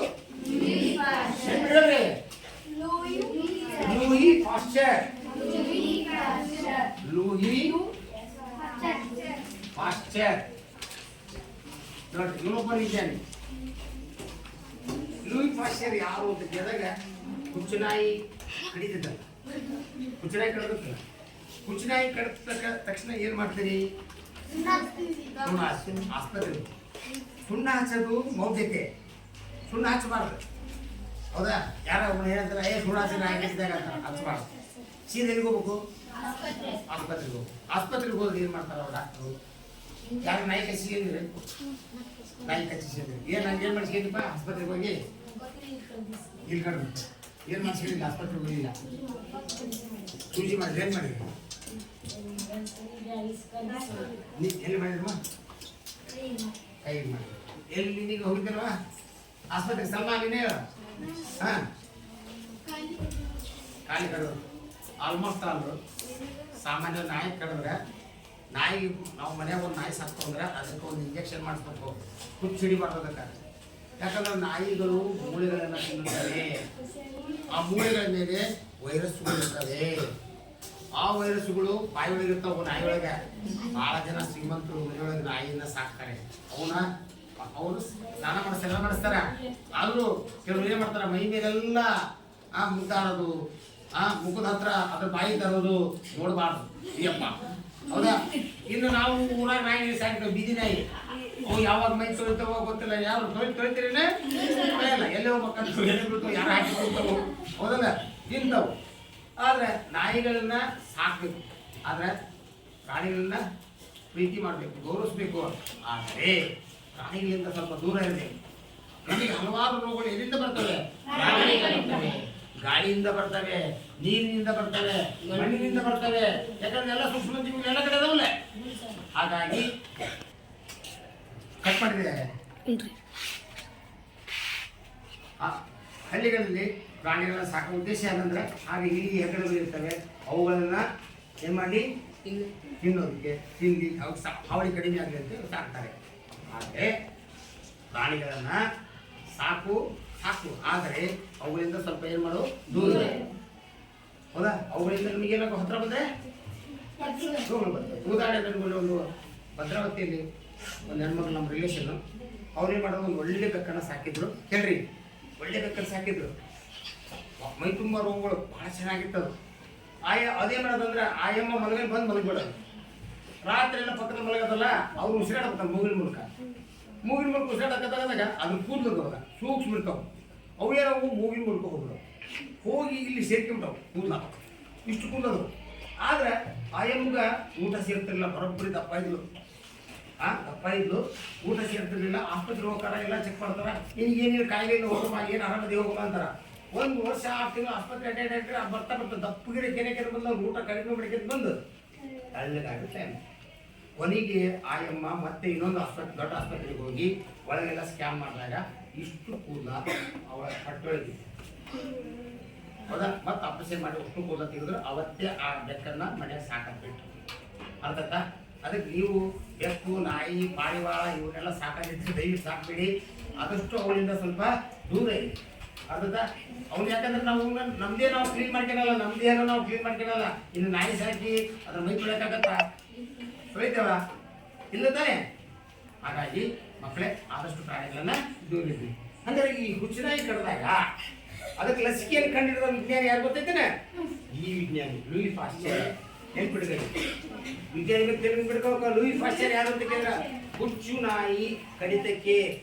Louis Pasteur. ನೋಡಿ, ಇನ್ನೊಬ್ಬ ವಿಜ್ಞಾನಿ ಲೂಯಿ ಪಾಶ್ಚರ್ ಯಾರು ಅಂತ ಕೇಳಿದಾಗ, ಹುಚ್ಚುನಾಯಿ ಕಡಿತಲ್ಲ, ಹುಚ್ಚುನಾಯಿ ಕಡಿದಲ್ಲ, ಹುಚ್ಚುನಾಯಿ ಕಡಿದ ತಕ್ಷಣ ಏನ್ ಮಾಡ್ತೀರಿ? ಆಸ್ಪತ್ರೆ ಸುಣ್ಣ ಹಚ್ಚೋದು ಮೌಢ್ಯತೆ. ಸುಣ್ಣ ಹಚ್ಚಬಾರ್ದು, ಹೌದಾ? ಯಾರ ಏನಂತಾರೆ, ಸುಣ್ಣ ಹಚ್ಚಿ ನಾಯಿ ಕಡಿದಾಗ ಹಚ್ಚಬಾರ್ದು. ಸೀದಾ ಎಲ್ಲಿಗೆ ಹೋಗ್ಬೇಕು? ಆಸ್ಪತ್ರೆಗೆ ಹೋಗ್ಬೇಕು. ಆಸ್ಪತ್ರೆಗೆ ಹೋದ್ರೆ ಏನ್ ಮಾಡ್ತಾರ ಅವ್ರು ಡಾಕ್ಟ್ರು? ಯಾರು ನಾಯಿ ಕಚ್ಚಿಸಿದ್ರೆ ನಾಯಿ ಕಚ್ಚಿಸಿದ್ರೆ ಏನ್ ಮಾಡಿಸ್ಕೊಂಡಿಪ್ಪ? ಆಸ್ಪತ್ರೆಗೆ ಹೋಗಿ ಇಲ್ಲಿ ಕಡ್ದು ಏನ್ ಮಾಡಿಸ್ಕೊಂಡಿಲ್ಲ, ಆಸ್ಪತ್ರೆಗೆ ಹೋಗಿಲ್ಲ, ಸೂಜಿ ಮಾಡಿದ್ರೆ ಏನ್ ಮಾಡಿದ್ರಿ? ಎಲ್ಲಿ ಮಾಡಿದ್ರಮ್ಮ? ಕೈ ಮಾಡಿ. ಎಲ್ಲಿ ನೀಗ ಹೋಗಿದ್ದಲ್ವಾ ಆಸ್ಪತ್ರೆಗೆ? ಸಲ್ಮಾನ್ ನೀನೇ ಹೇಳ. ಕಾಲಿ ಕಡೋದು ಆಲ್ಮೋಸ್ಟ್ ಆಲ್ ಸಾಮಾನ್ಯ ನಾಯಿ ಕಡಿದ್ರೆ, ನಾಯಿಗೆ ನಾವು ಮನೆಯಾಗ ಒಂದು ನಾಯಿ ಸಾಕ್ಕೊಂಡ್ರೆ ಅದಕ್ಕೆ ಒಂದು ಇಂಜೆಕ್ಷನ್ ಮಾಡಿಸ್ಬೇಕು, ಹುಚ್ಚು ಹಿಡಿಬಾರ್ದು ಅದಕ್ಕೆ. ಯಾಕಂದ್ರೆ ನಾಯಿಗಳು ಮೂಳೆಗಳನ್ನು ತಿನ್ನುತ್ತವೆ. ಆ ಮೂಳೆಗಳ ಮೇಲೆ ವೈರಸ್ಗಳು ಇರ್ತವೆ. ಆ ವೈರಸ್ಗಳು ಬಾಯಿ ಒಳಗಿರ್ತಾವ. ನಾಯಿ ಒಳಗೆ ಬಹಳ ಜನ ಶ್ರೀಮಂತರು ಮನೆಯೊಳಗೆ ನಾಯಿಯನ್ನ ಸಾಕ್ತಾರೆ. ಅವನು ಸ್ನಾನ ಮಾಡಿಸ್ತಾರ. ಆದ್ರೂ ಕೆಲವರು ಏನ್ ಮಾಡ್ತಾರ, ಮೈ ಮೇಲೆಲ್ಲ ಮುದ್ದಾಡೋದು ಮುಖದ ಹತ್ರ ಅದ್ರ ಬಾಯಿ ತರೋದು ನೋಡಬಾರ್ದು ಅಯ್ಯಪ್ಪ. ಹೌದಾ? ಇನ್ನು ನಾವು ಊರಾಗ ನಾಯಿ ಸಾಕ್ತೇವೆ, ಬೀದಿ ನಾಯಿ. ಅವು ಯಾವಾಗ ಮೈ ತೊಳಿತಾವೋ ಗೊತ್ತಿಲ್ಲ. ಯಾರು ತೊಳಿತೀರೇನೆ ತೊಳೆಯಲ್ಲ, ಎಲ್ಲೇ ಹೋಗ್ಬೇಕಂತ ಎಲ್ಲಿ ಬಿಡ್ತಾವೆ, ಯಾರು ಹಾಕಿ ಕೊಡ್ತಾವು. ಹೌದಲ್ಲ? ತಿಂತಾವು. ಆದರೆ ನಾಯಿಗಳನ್ನ ಸಾಕಬೇಕು, ಆದರೆ ಪ್ರಾಣಿಗಳನ್ನ ಪ್ರೀತಿ ಮಾಡಬೇಕು, ಗೌರವಿಸ್ಬೇಕು. ಆದರೆ ಪ್ರಾಣಿಗಳಿಂದ ಸ್ವಲ್ಪ ದೂರ ಇರಬೇಕು. ನಮಗೆ ಹಲವಾರು ರೋಗಗಳು ಎಲ್ಲಿಂದ ಬರ್ತವೆ? ಬರ್ತವೆ, ಗಾಳಿಯಿಂದ ಬರ್ತವೆ, ನೀರಿನಿಂದ ಬರ್ತವೆ, ಮಣ್ಣಿನಿಂದ ಬರ್ತವೆ. ಯಾಕಂದ್ರೆ ಎಲ್ಲ ಸೂಕ್ಷ್ಮ ಜೀವಿಗಳು ಎಲ್ಲ ಕಡೆ ಇದಾವಲ್ಲ. ಹಾಗಾಗಿ ಕಟ್ ಮಾಡಿದೆ. ಹಳ್ಳಿಗಳಲ್ಲಿ ಪ್ರಾಣಿಗಳನ್ನ ಸಾಕುವ ಉದ್ದೇಶ ಏನಂದ್ರೆ, ಹಾಗೆ ಇಲ್ಲಿ ಹೆಗ್ಗಡಗಳು ಇರ್ತವೆ, ಅವುಗಳನ್ನ ಏನ್ ಮಾಡಿ ತಿನ್ನೋದಕ್ಕೆ, ತಿಂದು ಹಾವಳಿ ಕಡಿಮೆ ಆಗಲಿ ಅಂತ ಸಾಕ್ತಾರೆ. ಆದರೆ ಪ್ರಾಣಿಗಳನ್ನ ಸಾಕು, ಆದರೆ ಅವುಗಳಿಂದ ಸ್ವಲ್ಪ ಏನು ಮಾಡು, ದೂರ. ಹೌದಾ? ಅವುಗಳಿಂದ ನಮಗೇನಾಗ ಹತ್ರ ಬಂದರೆ ಬರ್ತದೆ. ಉದಾಹರಣೆ ಒಂದು ಭದ್ರಾವತಿಯಲ್ಲಿ ಒಂದು ಹೆಣ್ಮಕ್ಳು ನಮ್ಮ ರಿಲೇಷನ್ನು, ಅವ್ರೇನು ಮಾಡೋದು, ಒಂದು ಒಳ್ಳೆ ಬೆಕ್ಕನ್ನು ಸಾಕಿದ್ರು. ಕೇಳ್ರಿ, ಒಳ್ಳೆ ಬೆಕ್ಕನ್ನು ಸಾಕಿದ್ರು. ಮೈ ತುಂಬ ರೋಗಗಳು ಭಾಳ ಚೆನ್ನಾಗಿತ್ತದು. ಅದೇ ಮಾಡೋದಂದ್ರೆ ಆಯಮ್ಮ ಮಲಗಲ್ಲಿ ಬಂದು ಮಲಗಿಬಿಡೋದು. ರಾತ್ರಿ ಎಲ್ಲ ಪಕ್ಕದ ಮಲಗೋದಲ್ಲ, ಅವ್ರು ಉಸಿರಾಡ್ತಾರೆ ಮೂಗಿನ ಮೂಲಕ ಉಸಿರಾಡಕತ್ತಾಗ ಅದ್ರ ಕೂದಲದವಾಗ ಸೂಕ್ಷ್ಮ ಇರ್ತಾವೆ. ಅವೇನವು ಮೂಗಿನ ಮೂಲಕ ಹೋಗಿ ಇಲ್ಲಿ ಸೇರ್ಕೊಂಬಿಟ್ಟವು ಕೂದಲ, ಇಷ್ಟು ಕೂದಲದು. ಆದರೆ ಆಯಮ್ಮಗ ಊಟ ಸೇರ್ತಿರ್ಲಿಲ್ಲ, ಬರೋಬ್ಬರಿ ದಪ್ಪ ಇದ್ಲು. ಊಟ ಸೇರ್ತಿರ್ಲಿಲ್ಲ. ಆಸ್ಪತ್ರೆ ಹೋಗ್ತಾರ, ಎಲ್ಲ ಚೆಕ್ ಮಾಡ್ತಾರ, ಏನೇನು ಕಾಯಿಲೆಯಿಂದ ಹೋಗಮ್ಮ, ಏನು ಆರಾಮದಿ ಹೋಗಮ್ಮ ಅಂತಾರ. 1 ವರ್ಷ 6 ತಿಂಗಳು ಆಸ್ಪತ್ರೆ ಅಡ್ಡಾಡ್ರೆ ಬರ್ತಾ ದಪ್ಪಗಿರ ಕೆನೆ ಬಂದು ಅವ್ರು ಊಟ ಕಡಿಮೆ ಮಾಡಿಕೊಂಡು ಬಂದು ತಳ್ಳಗಾಗುತ್ತೆ. ಕೊನೆಗೆ ಆಯಮ್ಮ ಮತ್ತೆ ಇನ್ನೊಂದು ದೊಡ್ಡ ಆಸ್ಪತ್ರೆಗೆ ಹೋಗಿ ಒಳಗೆಲ್ಲ ಸ್ಕ್ಯಾನ್ ಮಾಡಿದಾಗ ಇಷ್ಟು ಕೂದಲ ಅವಳ ಹೊಟ್ಟೆಯೊಳಗೆ. ಹೌದಾ? ಮತ್ತೆ ಆಪರೇಷನ್ ಮಾಡಿ ಅಷ್ಟು ಕೂದಲ ತೆಗೆದ್ರು. ಅವತ್ತೇ ಆ ಬೆಕ್ಕನ್ನು ಮನೆಯಾಗ ಸಾಕಾಗ್ಬಿಟ್ಟು. ಅರ್ಥಾಯ್ತಾ? ಅದಕ್ಕೆ ನೀವು ಬೆಕ್ಕು, ನಾಯಿ, ಪಾರಿವಾಳ ಇವನ್ನೆಲ್ಲ ಸಾಕಾಗಿದ್ರೆ ದಯವಿಟ್ಟು ಸಾಕ್ಬೇಡಿ. ಆದಷ್ಟು ಅವಳಿಂದ ಸ್ವಲ್ಪ ದೂರ ಇದೆ. ಅರ್ಥಾಯ್ತಾ? ಅವ್ನು ಯಾಕಂದ್ರೆ ನಾವು ನಮ್ಮದೇ ನಾವು ಕ್ಲೀನ್ ಮಾಡ್ಕೊಳಲ್ಲ, ನಮ್ಮ ದೇಹನ ನಾವು ಕ್ಲೀನ್ ಮಾಡ್ಕೊಳಲ್ಲ. ಇನ್ನು ನಾಯಿ ಸಾಕಿ ಅದ್ರ ಮೈ ತೊಳೆಯೋಕ್ಕಾಗತ್ತಾ? ತೊಳಿತೇವ? ಇಲ್ಲ ತಾನೆ? ಹಾಗಾಗಿ ಮಕ್ಕಳೇ ಆದಷ್ಟು ಪ್ರಾಣಿಗಳನ್ನ ದೂರ ಇದ್ವಿ. ಅಂದ್ರೆ ಈ ಹುಚ್ಚನಾಯಿ ಕಡ್ದಾಗ ಅದಕ್ಕೆ ಲಸಿಕೆಯನ್ನು ಕಂಡಿರೋ ವಿಜ್ಞಾನಿ ಯಾರು ಗೊತ್ತೈತೇನೆ? ಈ ವಿಜ್ಞಾನಿ ಲೂಯಿ ಪಾಶ್ಚರ್. ನೆನ್ಪಿಡ್ಬೇಕು, ವಿಜ್ಞಾನಿಗಳು ಬಿಡ್ಕೋಬೇಕು. ಲೂಯಿ ಪಾಶ್ಚರ್ ಯಾರು ಅಂತ ಕೇಳಿದ್ರೆ, ಹುಚ್ಚು ನಾಯಿ ಕಡಿತಕ್ಕೆ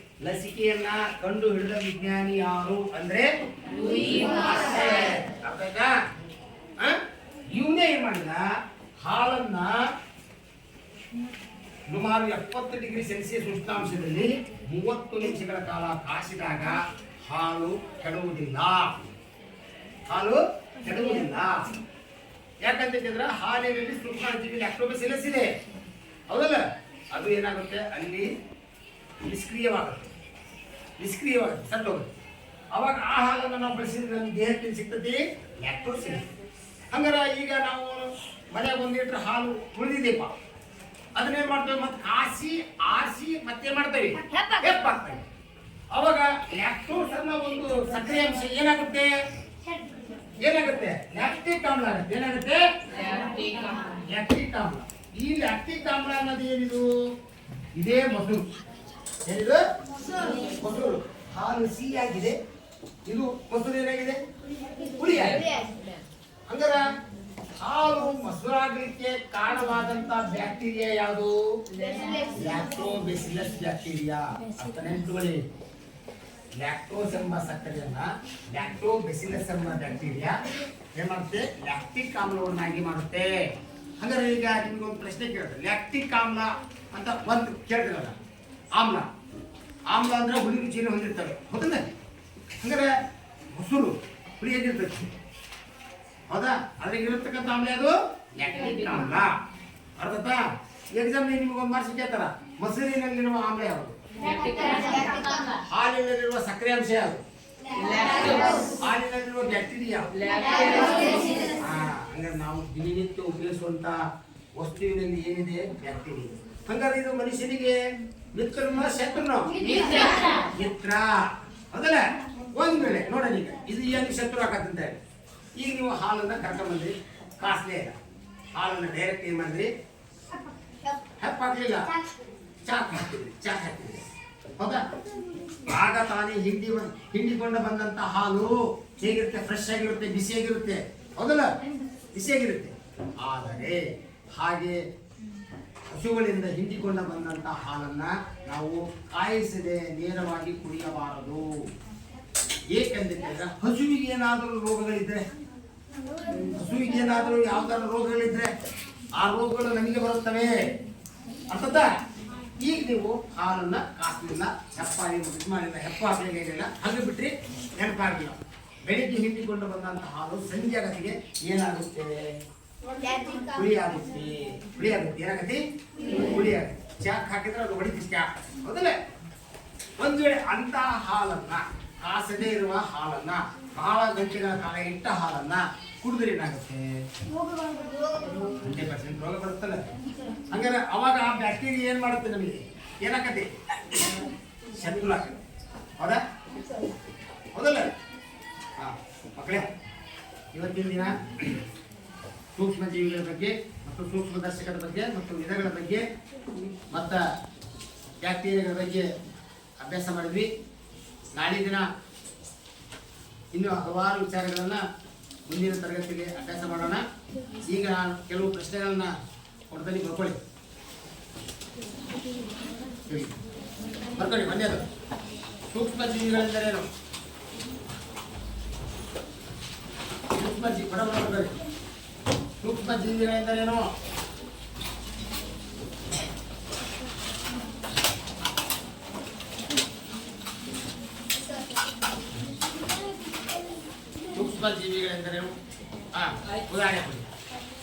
ಲಸಿಕೆಯನ್ನ ಕಂಡು ಹಿಡಿದ ವಿಜ್ಞಾನಿ ಯಾರು ಅಂದ್ರೆ ಲೂಯಿ ಪಾಶ್ಚರ್. ಅರ್ಥಾಯ್ತಾ? ಇವನೇ ಏನ್ ಮಾಡಿದ, ಹಾಲನ್ನ ಸುಮಾರು 70 ಡಿಗ್ರಿ ಸೆಲ್ಸಿಯಸ್ ಉಷ್ಣಾಂಶದಲ್ಲಿ 30 ನಿಮಿಷಗಳ ಕಾಲ ಕಾಸಿದಾಗ ಹಾಲು ಕೆಡುವುದಿಲ್ಲ. ಯಾಕಂತ ಹೇಳಿದ್ರೆ ಹಾಲಿನಲ್ಲಿ ಸೂಕ್ಷ್ಮಾಣುಜೀವಿ ಲ್ಯಾಕ್ಟೋಬಾಸಿಲಸ್ ಇದೆ. ಹೌದಲ್ಲ? ಅದು ಏನಾಗುತ್ತೆ, ಅಲ್ಲಿ ನಿಷ್ಕ್ರಿಯವಾಗುತ್ತೆ, ಸತ್ತೋಗುತ್ತೆ. ಅವಾಗ ಆ ಹಾಲನ್ನು ನಾವು ಬಳಸಿದ್ರೆ ನಮ್ಮ ದೇಹಕ್ಕೆ ಸಿಗ್ತದೆ ಲ್ಯಾಕ್ಟೋಸಿಲಸ್. ಹಂಗಾರ ಈಗ ನಾವು ಮನೆಯಾಗ 1 ಲೀಟರ್ ಹಾಲು ಉಳಿದಿದೆಪ್ಪ, ಅದನ್ನೇನ್ ಮಾಡ್ತೇವೆ, ಮತ್ತೆ ಕಾಸಿ ಆರಿಸಿ ಮತ್ತೇನ್ ಮಾಡ್ತೇವೆ, ಹೆಪ್ಪಾಕ್ತೇವೆ. ಅವಾಗ ಲ್ಯಾಕ್ಟೋಸ್ ಅನ್ನೋ ಒಂದು ಸಕ್ಕರೆ ಅಂಶ ಏನಾಗುತ್ತೆ, ಲ್ಯಾಕ್ಟಿಕ್ ಆಮ್ಲ ಆಗುತ್ತೆ. ಏನಾಗುತ್ತೆ? ಲ್ಯಾಕ್ಟಿಕ್ ಆಮ್ಲ. ಈ ಲ್ಯಾಕ್ಟಿಕ್ ಆಮ್ಲ ಅನ್ನೋದು ಏನಿದು, ಇದೇ ಮೊಸರು. ಏನಿದು? ಮೊಸರು. ಹಾಲು ಸಿಹಿಯಾಗಿದೆ, ಇದು ಮೊಸರು ಏನಾಗಿದೆ, ಹುಳಿಯಾಗಿದೆ. ಹಂಗಾರ ಹಾಲು ಮೊಸರಾಗಲಿಕ್ಕೆ ಕಾರಣವಾದಂತ ಬ್ಯಾಕ್ಟೀರಿಯಾ ಯಾವುದು? Lactobacillus bacteria. ಅಂತ ನೆನಪಿಟ್ಕೊಳ್ಳಿ. ಲ್ಯಾಕ್ಟೋಸ್ ಎಂಬ ಸಕ್ಕರೆಯನ್ನ ಲ್ಯಾಕ್ಟೋಬಾಸಿಲಸ್ ಎಂಬ ಬ್ಯಾಕ್ಟೀರಿಯಾ ಏನ್ ಮಾಡುತ್ತೆ, ಲ್ಯಾಕ್ಟಿಕ್ ಆಮ್ಲವನ್ನಾಗಿ ಮಾಡುತ್ತೆ. ಹಂಗಾರೆ ಈಗ ನಿಮ್ಗೆ ಒಂದು ಪ್ರಶ್ನೆ ಕೇಳ್ತಾರೆ, ಲ್ಯಾಕ್ಟಿಕ್ ಆಮ್ಲ ಅಂತ ಒಂದು ಕೇಳ್ತಿರಲ್ಲ. ಆಮ್ಲ ಅಂದ್ರೆ ಹುಳಿ ರುಚಿಯನ್ನು ಹೊಂದಿರ್ತವೆ. ಹೌದಲ್ಲ? ಹಂಗಾರೆ ಮೊಸರು ಹುಳಿಯಾಗಿರ್ತದೆ. ಹೌದಾ? ಅದ್ರಾಗ ಇರತಕ್ಕಂಥ ಆಮ್ಲ ಅದು ಲ್ಯಾಕ್ಟಿಕ್ ಆಮ್ಲ. ಅರ್ಥಾಯ್ತಾ? ಎಕ್ಸಾಮ್ ನಿಮ್ಗೆ ಒಂದು ಮಾರ್ಕ್ಸ್ ಕೇಳ್ತಾರ, ಮೊಸರಿನಲ್ಲಿರುವ ಆಮ್ಲ ಯಾವುದು? ಹಾಲಿನಲ್ಲಿರುವ ಸಕ್ಕರೆ ಅಂಶ ಯಾವುದು? ಹಾಲಿನಲ್ಲಿರುವ ಬ್ಯಾಕ್ಟೀರಿಯಾ. ಹಂಗಾರೆ ನಾವು ದಿನನಿತ್ಯ ಉಪಯೋಗಿಸುವಂತ ವಸ್ತುವಿನಲ್ಲಿ ಏನಿದೆ, ಬ್ಯಾಕ್ಟೀರಿಯಾ. ಹಂಗಾರೆ ಇದು ಮನುಷ್ಯನಿಗೆ ಮಿತ್ರನ ಶತ್ರುನ? ಮಿತ್ರ. ಹೌದಲ್ಲ? ಒಂದ್ ವೇಳೆ ನೋಡೋಣ, ಈಗ ಇದು ಏನು ಶತ್ರು ಆಗತ್ತಂತೆ. ಈಗ ನೀವು ಹಾಲನ್ನ ಕರ್ಕೊಂಡ್ಬಂದ್ರಿ, ಕಾಸ್ಟ್ಲಿ ಇಲ್ಲ. ಹಾಲನ್ನ ಡೈರೆಕ್ಟ್ ಏನ್ ಮಾಡಿದ್ರಿ, ಹೆಪ್ಪಾಕ್ಲಿಲ್ಲ, ಚಾಕ್ ಹಾಕಿದ್ರಿ. ಹೌದಾ? ಆಗ ತಾನೇ ಹಿಂಡಿಕೊಂಡು ಬಂದಂತ ಹಾಲು ಹೇಗಿರುತ್ತೆ? ಫ್ರೆಶ್ ಆಗಿರುತ್ತೆ, ಬಿಸಿಯಾಗಿರುತ್ತೆ. ಹೌದಲ್ಲ? ಬಿಸಿಯಾಗಿರುತ್ತೆ. ಆದರೆ ಹಾಗೆ ಹಸುಗಳಿಂದ ಹಿಂಡಿಕೊಂಡು ಬಂದಂತ ಹಾಲನ್ನ ನಾವು ಕಾಯಿಸದೆ ನೇರವಾಗಿ ಕುಡಿಯಬಾರದು. ಏಕೆಂದ್ರೆ ಹಸುವಿಗೆ ಏನಾದರೂ ರೋಗಗಳಿದ್ರೆ, ಹಸುವಿಗೆ ಏನಾದರೂ ಯಾವ್ದಾದ್ರು ರೋಗಗಳಿದ್ರೆ ಆ ರೋಗಗಳು ನಮಗೆ ಬರುತ್ತವೆ. ಅರ್ಥದ? ಈಗ ನೀವು ಹಾಲನ್ನ ಕಾಸಲಿಲ್ಲ, ಹೆಪ್ಪಾಗಿ ಇದು ಮಾಡಿಲ್ಲ, ಹೆಪ್ಪ ಹಾಕಲಿಲ್ಲ, ಹಾಗೆ ಬಿಟ್ರಿ ನೆನಪಾಗಿಲ್ಲ. ಬೆಳಿಗ್ಗೆ ಹಿಂಡಿಕೊಂಡು ಬಂದಂತ ಹಾಲು ಸಂಜೆ ಆಗತ್ತಿಗೆ ಏನಾಗುತ್ತೆ? ಹುಳಿ ಆಗುತ್ತೆ. ಹುಳಿ ಆಗುತ್ತೆ. ಏನಾಗತ್ತೆ? ಹುಳಿ ಆಗುತ್ತೆ. ಚಾಕ್ ಹಾಕಿದ್ರೆ ಅದು ಹೊಡಿತಿ ಚಾಕ್. ಹೌದಲ್ಲ? ಒಂದು ವೇಳೆ ಅಂತ ಹಾಲನ್ನ, ಕಾಸದೇ ಇರುವ ಹಾಲನ್ನ, ಬಹಳ ಗಂಟೆಗಳ ಕಾಲ ಇಟ್ಟ ಹಾಲನ್ನ ಕುಡಿದ್ರೆ ಏನಾಗುತ್ತೆ? 100% ರೋಗ ಬರುತ್ತಲ್ಲ. ಹಂಗಾರೆ ಅವಾಗ ಆ ಬ್ಯಾಕ್ಟೀರಿಯಾ ಏನ್ ಮಾಡುತ್ತೆ? ನಮಗೆ ಏನಾಗತ್ತೆ? ಶತ್ರು ಆಗತ್ತೆ. ಹೌದಾ? ಹೌದಲ್ಲ? ಹಾ ಮಕ್ಕಳೇ, ಇವತ್ತಿನ ದಿನ ಸೂಕ್ಷ್ಮ ಜೀವಿಗಳ ಬಗ್ಗೆ ಮತ್ತು ಸೂಕ್ಷ್ಮದರ್ಶಕದ ಬಗ್ಗೆ ಮತ್ತು ವಿಧಗಳ ಬಗ್ಗೆ ಮತ್ತು ಬ್ಯಾಕ್ಟೀರಿಯಾಗಳ ಬಗ್ಗೆ ಅಭ್ಯಾಸ ಮಾಡಿದ್ವಿ. ನಾಳೆ ದಿನ ಇನ್ನೂ ಹಲವಾರು ವಿಚಾರಗಳನ್ನು ಮುಂದಿನ ತರಗತಿಗೆ ಅಭ್ಯಾಸ ಮಾಡೋಣ. ಈಗ ನಾನು ಕೆಲವು ಪ್ರಶ್ನೆಗಳನ್ನ ಕೊಡ್ತೀನಿ, ಬರ್ಕೊಳ್ಳಿ. ಬರ್ಕೊಳ್ಳಿ. ಒಂದೇದು, ಸೂಕ್ಷ್ಮ ಜೀವಿಗಳೆಂದರೇನು? ಸೂಕ್ಷ್ಮ ಜೀವಿಗಳೆಂದರೇನು? ಸೂಕ್ಷ್ಮ ಜೀವಿಗಳೆಂದರೇನು? ಉದಾಹರಣೆ ಕೊಡಿ.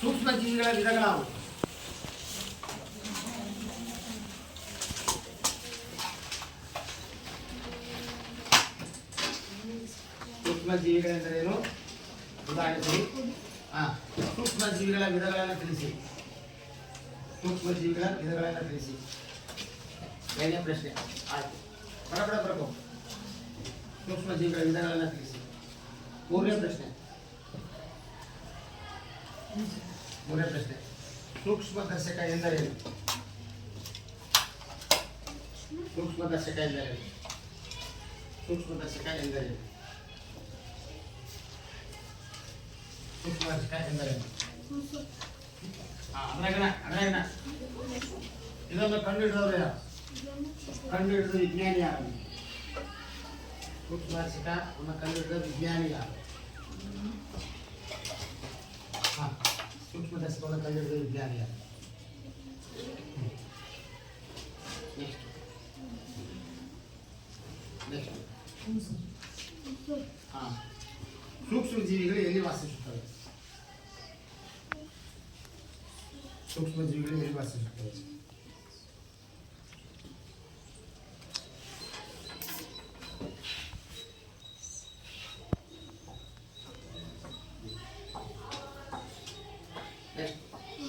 ಸೂಕ್ಷ್ಮ ಜೀವಿಗಳ ವಿಧಗಳಾವು? ಸೂಕ್ಷ್ಮ ಜೀವಿಗಳೆಂದರೇನು? ಉದಾಹರಣೆ ಕೊಡಿ. ಸೂಕ್ಷ್ಮ ಜೀವಿಗಳ ವಿಧಗಳನ್ನು ತಿಳಿಸಿ. ಸೂಕ್ಷ್ಮ ಜೀವಿಗಳ ವಿಧಗಳನ್ನು ತಿಳಿಸಿ. ಏನೇ ಪ್ರಶ್ನೆ? ಆಯ್ತು, ಬರಬೇಕು. ಸೂಕ್ಷ್ಮ ಜೀವಿಗಳ ವಿಧಗಳನ್ನು ತಿಳಿಸಿ. ಮೂರನೇ ಪ್ರಶ್ನೆ. ಸೂಕ್ಷ್ಮದರ್ಶಕ ಎಂದರೇನು? ಸೂಕ್ಷ್ಮದರ್ಶಕ ಎಂದರೇನು? ಸೂಕ್ಷ್ಮದರ್ಶಕ ಎಂದರೇನು? ಸೂಕ್ಷ್ಮದರ್ಶಕ ಎಂದರೇನು? ಅದ್ರಾಗಣ ಇದೊಂದು ಕಂಡುಹಿಡಿದವರು ಯಾರು? ಕಂಡುಹಿಡಿದ ವಿಜ್ಞಾನಿ ಯಾರು? ಸೂಕ್ಷ್ಮದರ್ಶಕ ಅನ್ನು ಕಂಡುಹಿಡಿದ ವಿಜ್ಞಾನಿ ಯಾರು? ಸೂಕ್ಷ್ಮದರ್ಶಕವನ್ನು ಕಂಡುಹಿಡಿದ ವಿಜ್ಞಾನಿ ಯಾರು? ಸೂಕ್ಷ್ಮ ಜೀವಿಗಳು ಎಲ್ಲಿ ವಾಸಿಸುತ್ತವೆ? ಸೂಕ್ಷ್ಮ ಜೀವಿಗಳು ಎಲ್ಲಿ ವಾಸಿಸುತ್ತವೆ?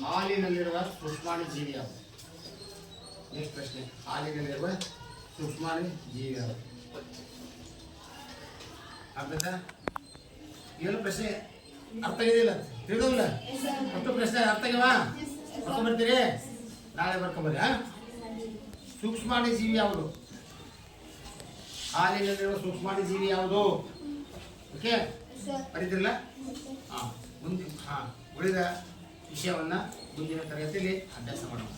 ಹಾಲಿನಲ್ಲಿರುವ ಸೂಕ್ಷ್ಮಾಣು ಜೀವಿ ಯಾವುದು? ನೆಕ್ಸ್ಟ್ ಪ್ರಶ್ನೆ. ಹಾಲಿನಲ್ಲಿರುವ ಸೂಕ್ಷ್ಮಾಣು ಜೀವಿ ಯಾವುದು? ಅರ್ಥ? ಏನು ಪ್ರಶ್ನೆ ಅರ್ಥ ಇದೆಯಲ್ಲ? ತಿಳಿದಿಲ್ಲ? ಅಷ್ಟು ಪ್ರಶ್ನೆ ಅರ್ಥ ಆಗ್ಯವಾ? ಬರ್ಕೊಂಬರ್ತೀರಿ? ನಾಳೆ ಬರ್ಕೊಂಬರ್ರಿ. ಸೂಕ್ಷ್ಮಾಣು ಜೀವಿ ಯಾವುದು? ಹಾಲಿನಲ್ಲಿರುವ ಸೂಕ್ಷ್ಮಾಣು ಜೀವಿ ಯಾವುದು? ಓಕೆ, ಬರೀತಿರಲ್ಲ? ಮುಂದೆ ಉಳಿದ ವಿಷಯವನ್ನು ಮುಂದಿನ ತರಗತಿಯಲ್ಲಿ ಅಭ್ಯಾಸ ಮಾಡೋಣ.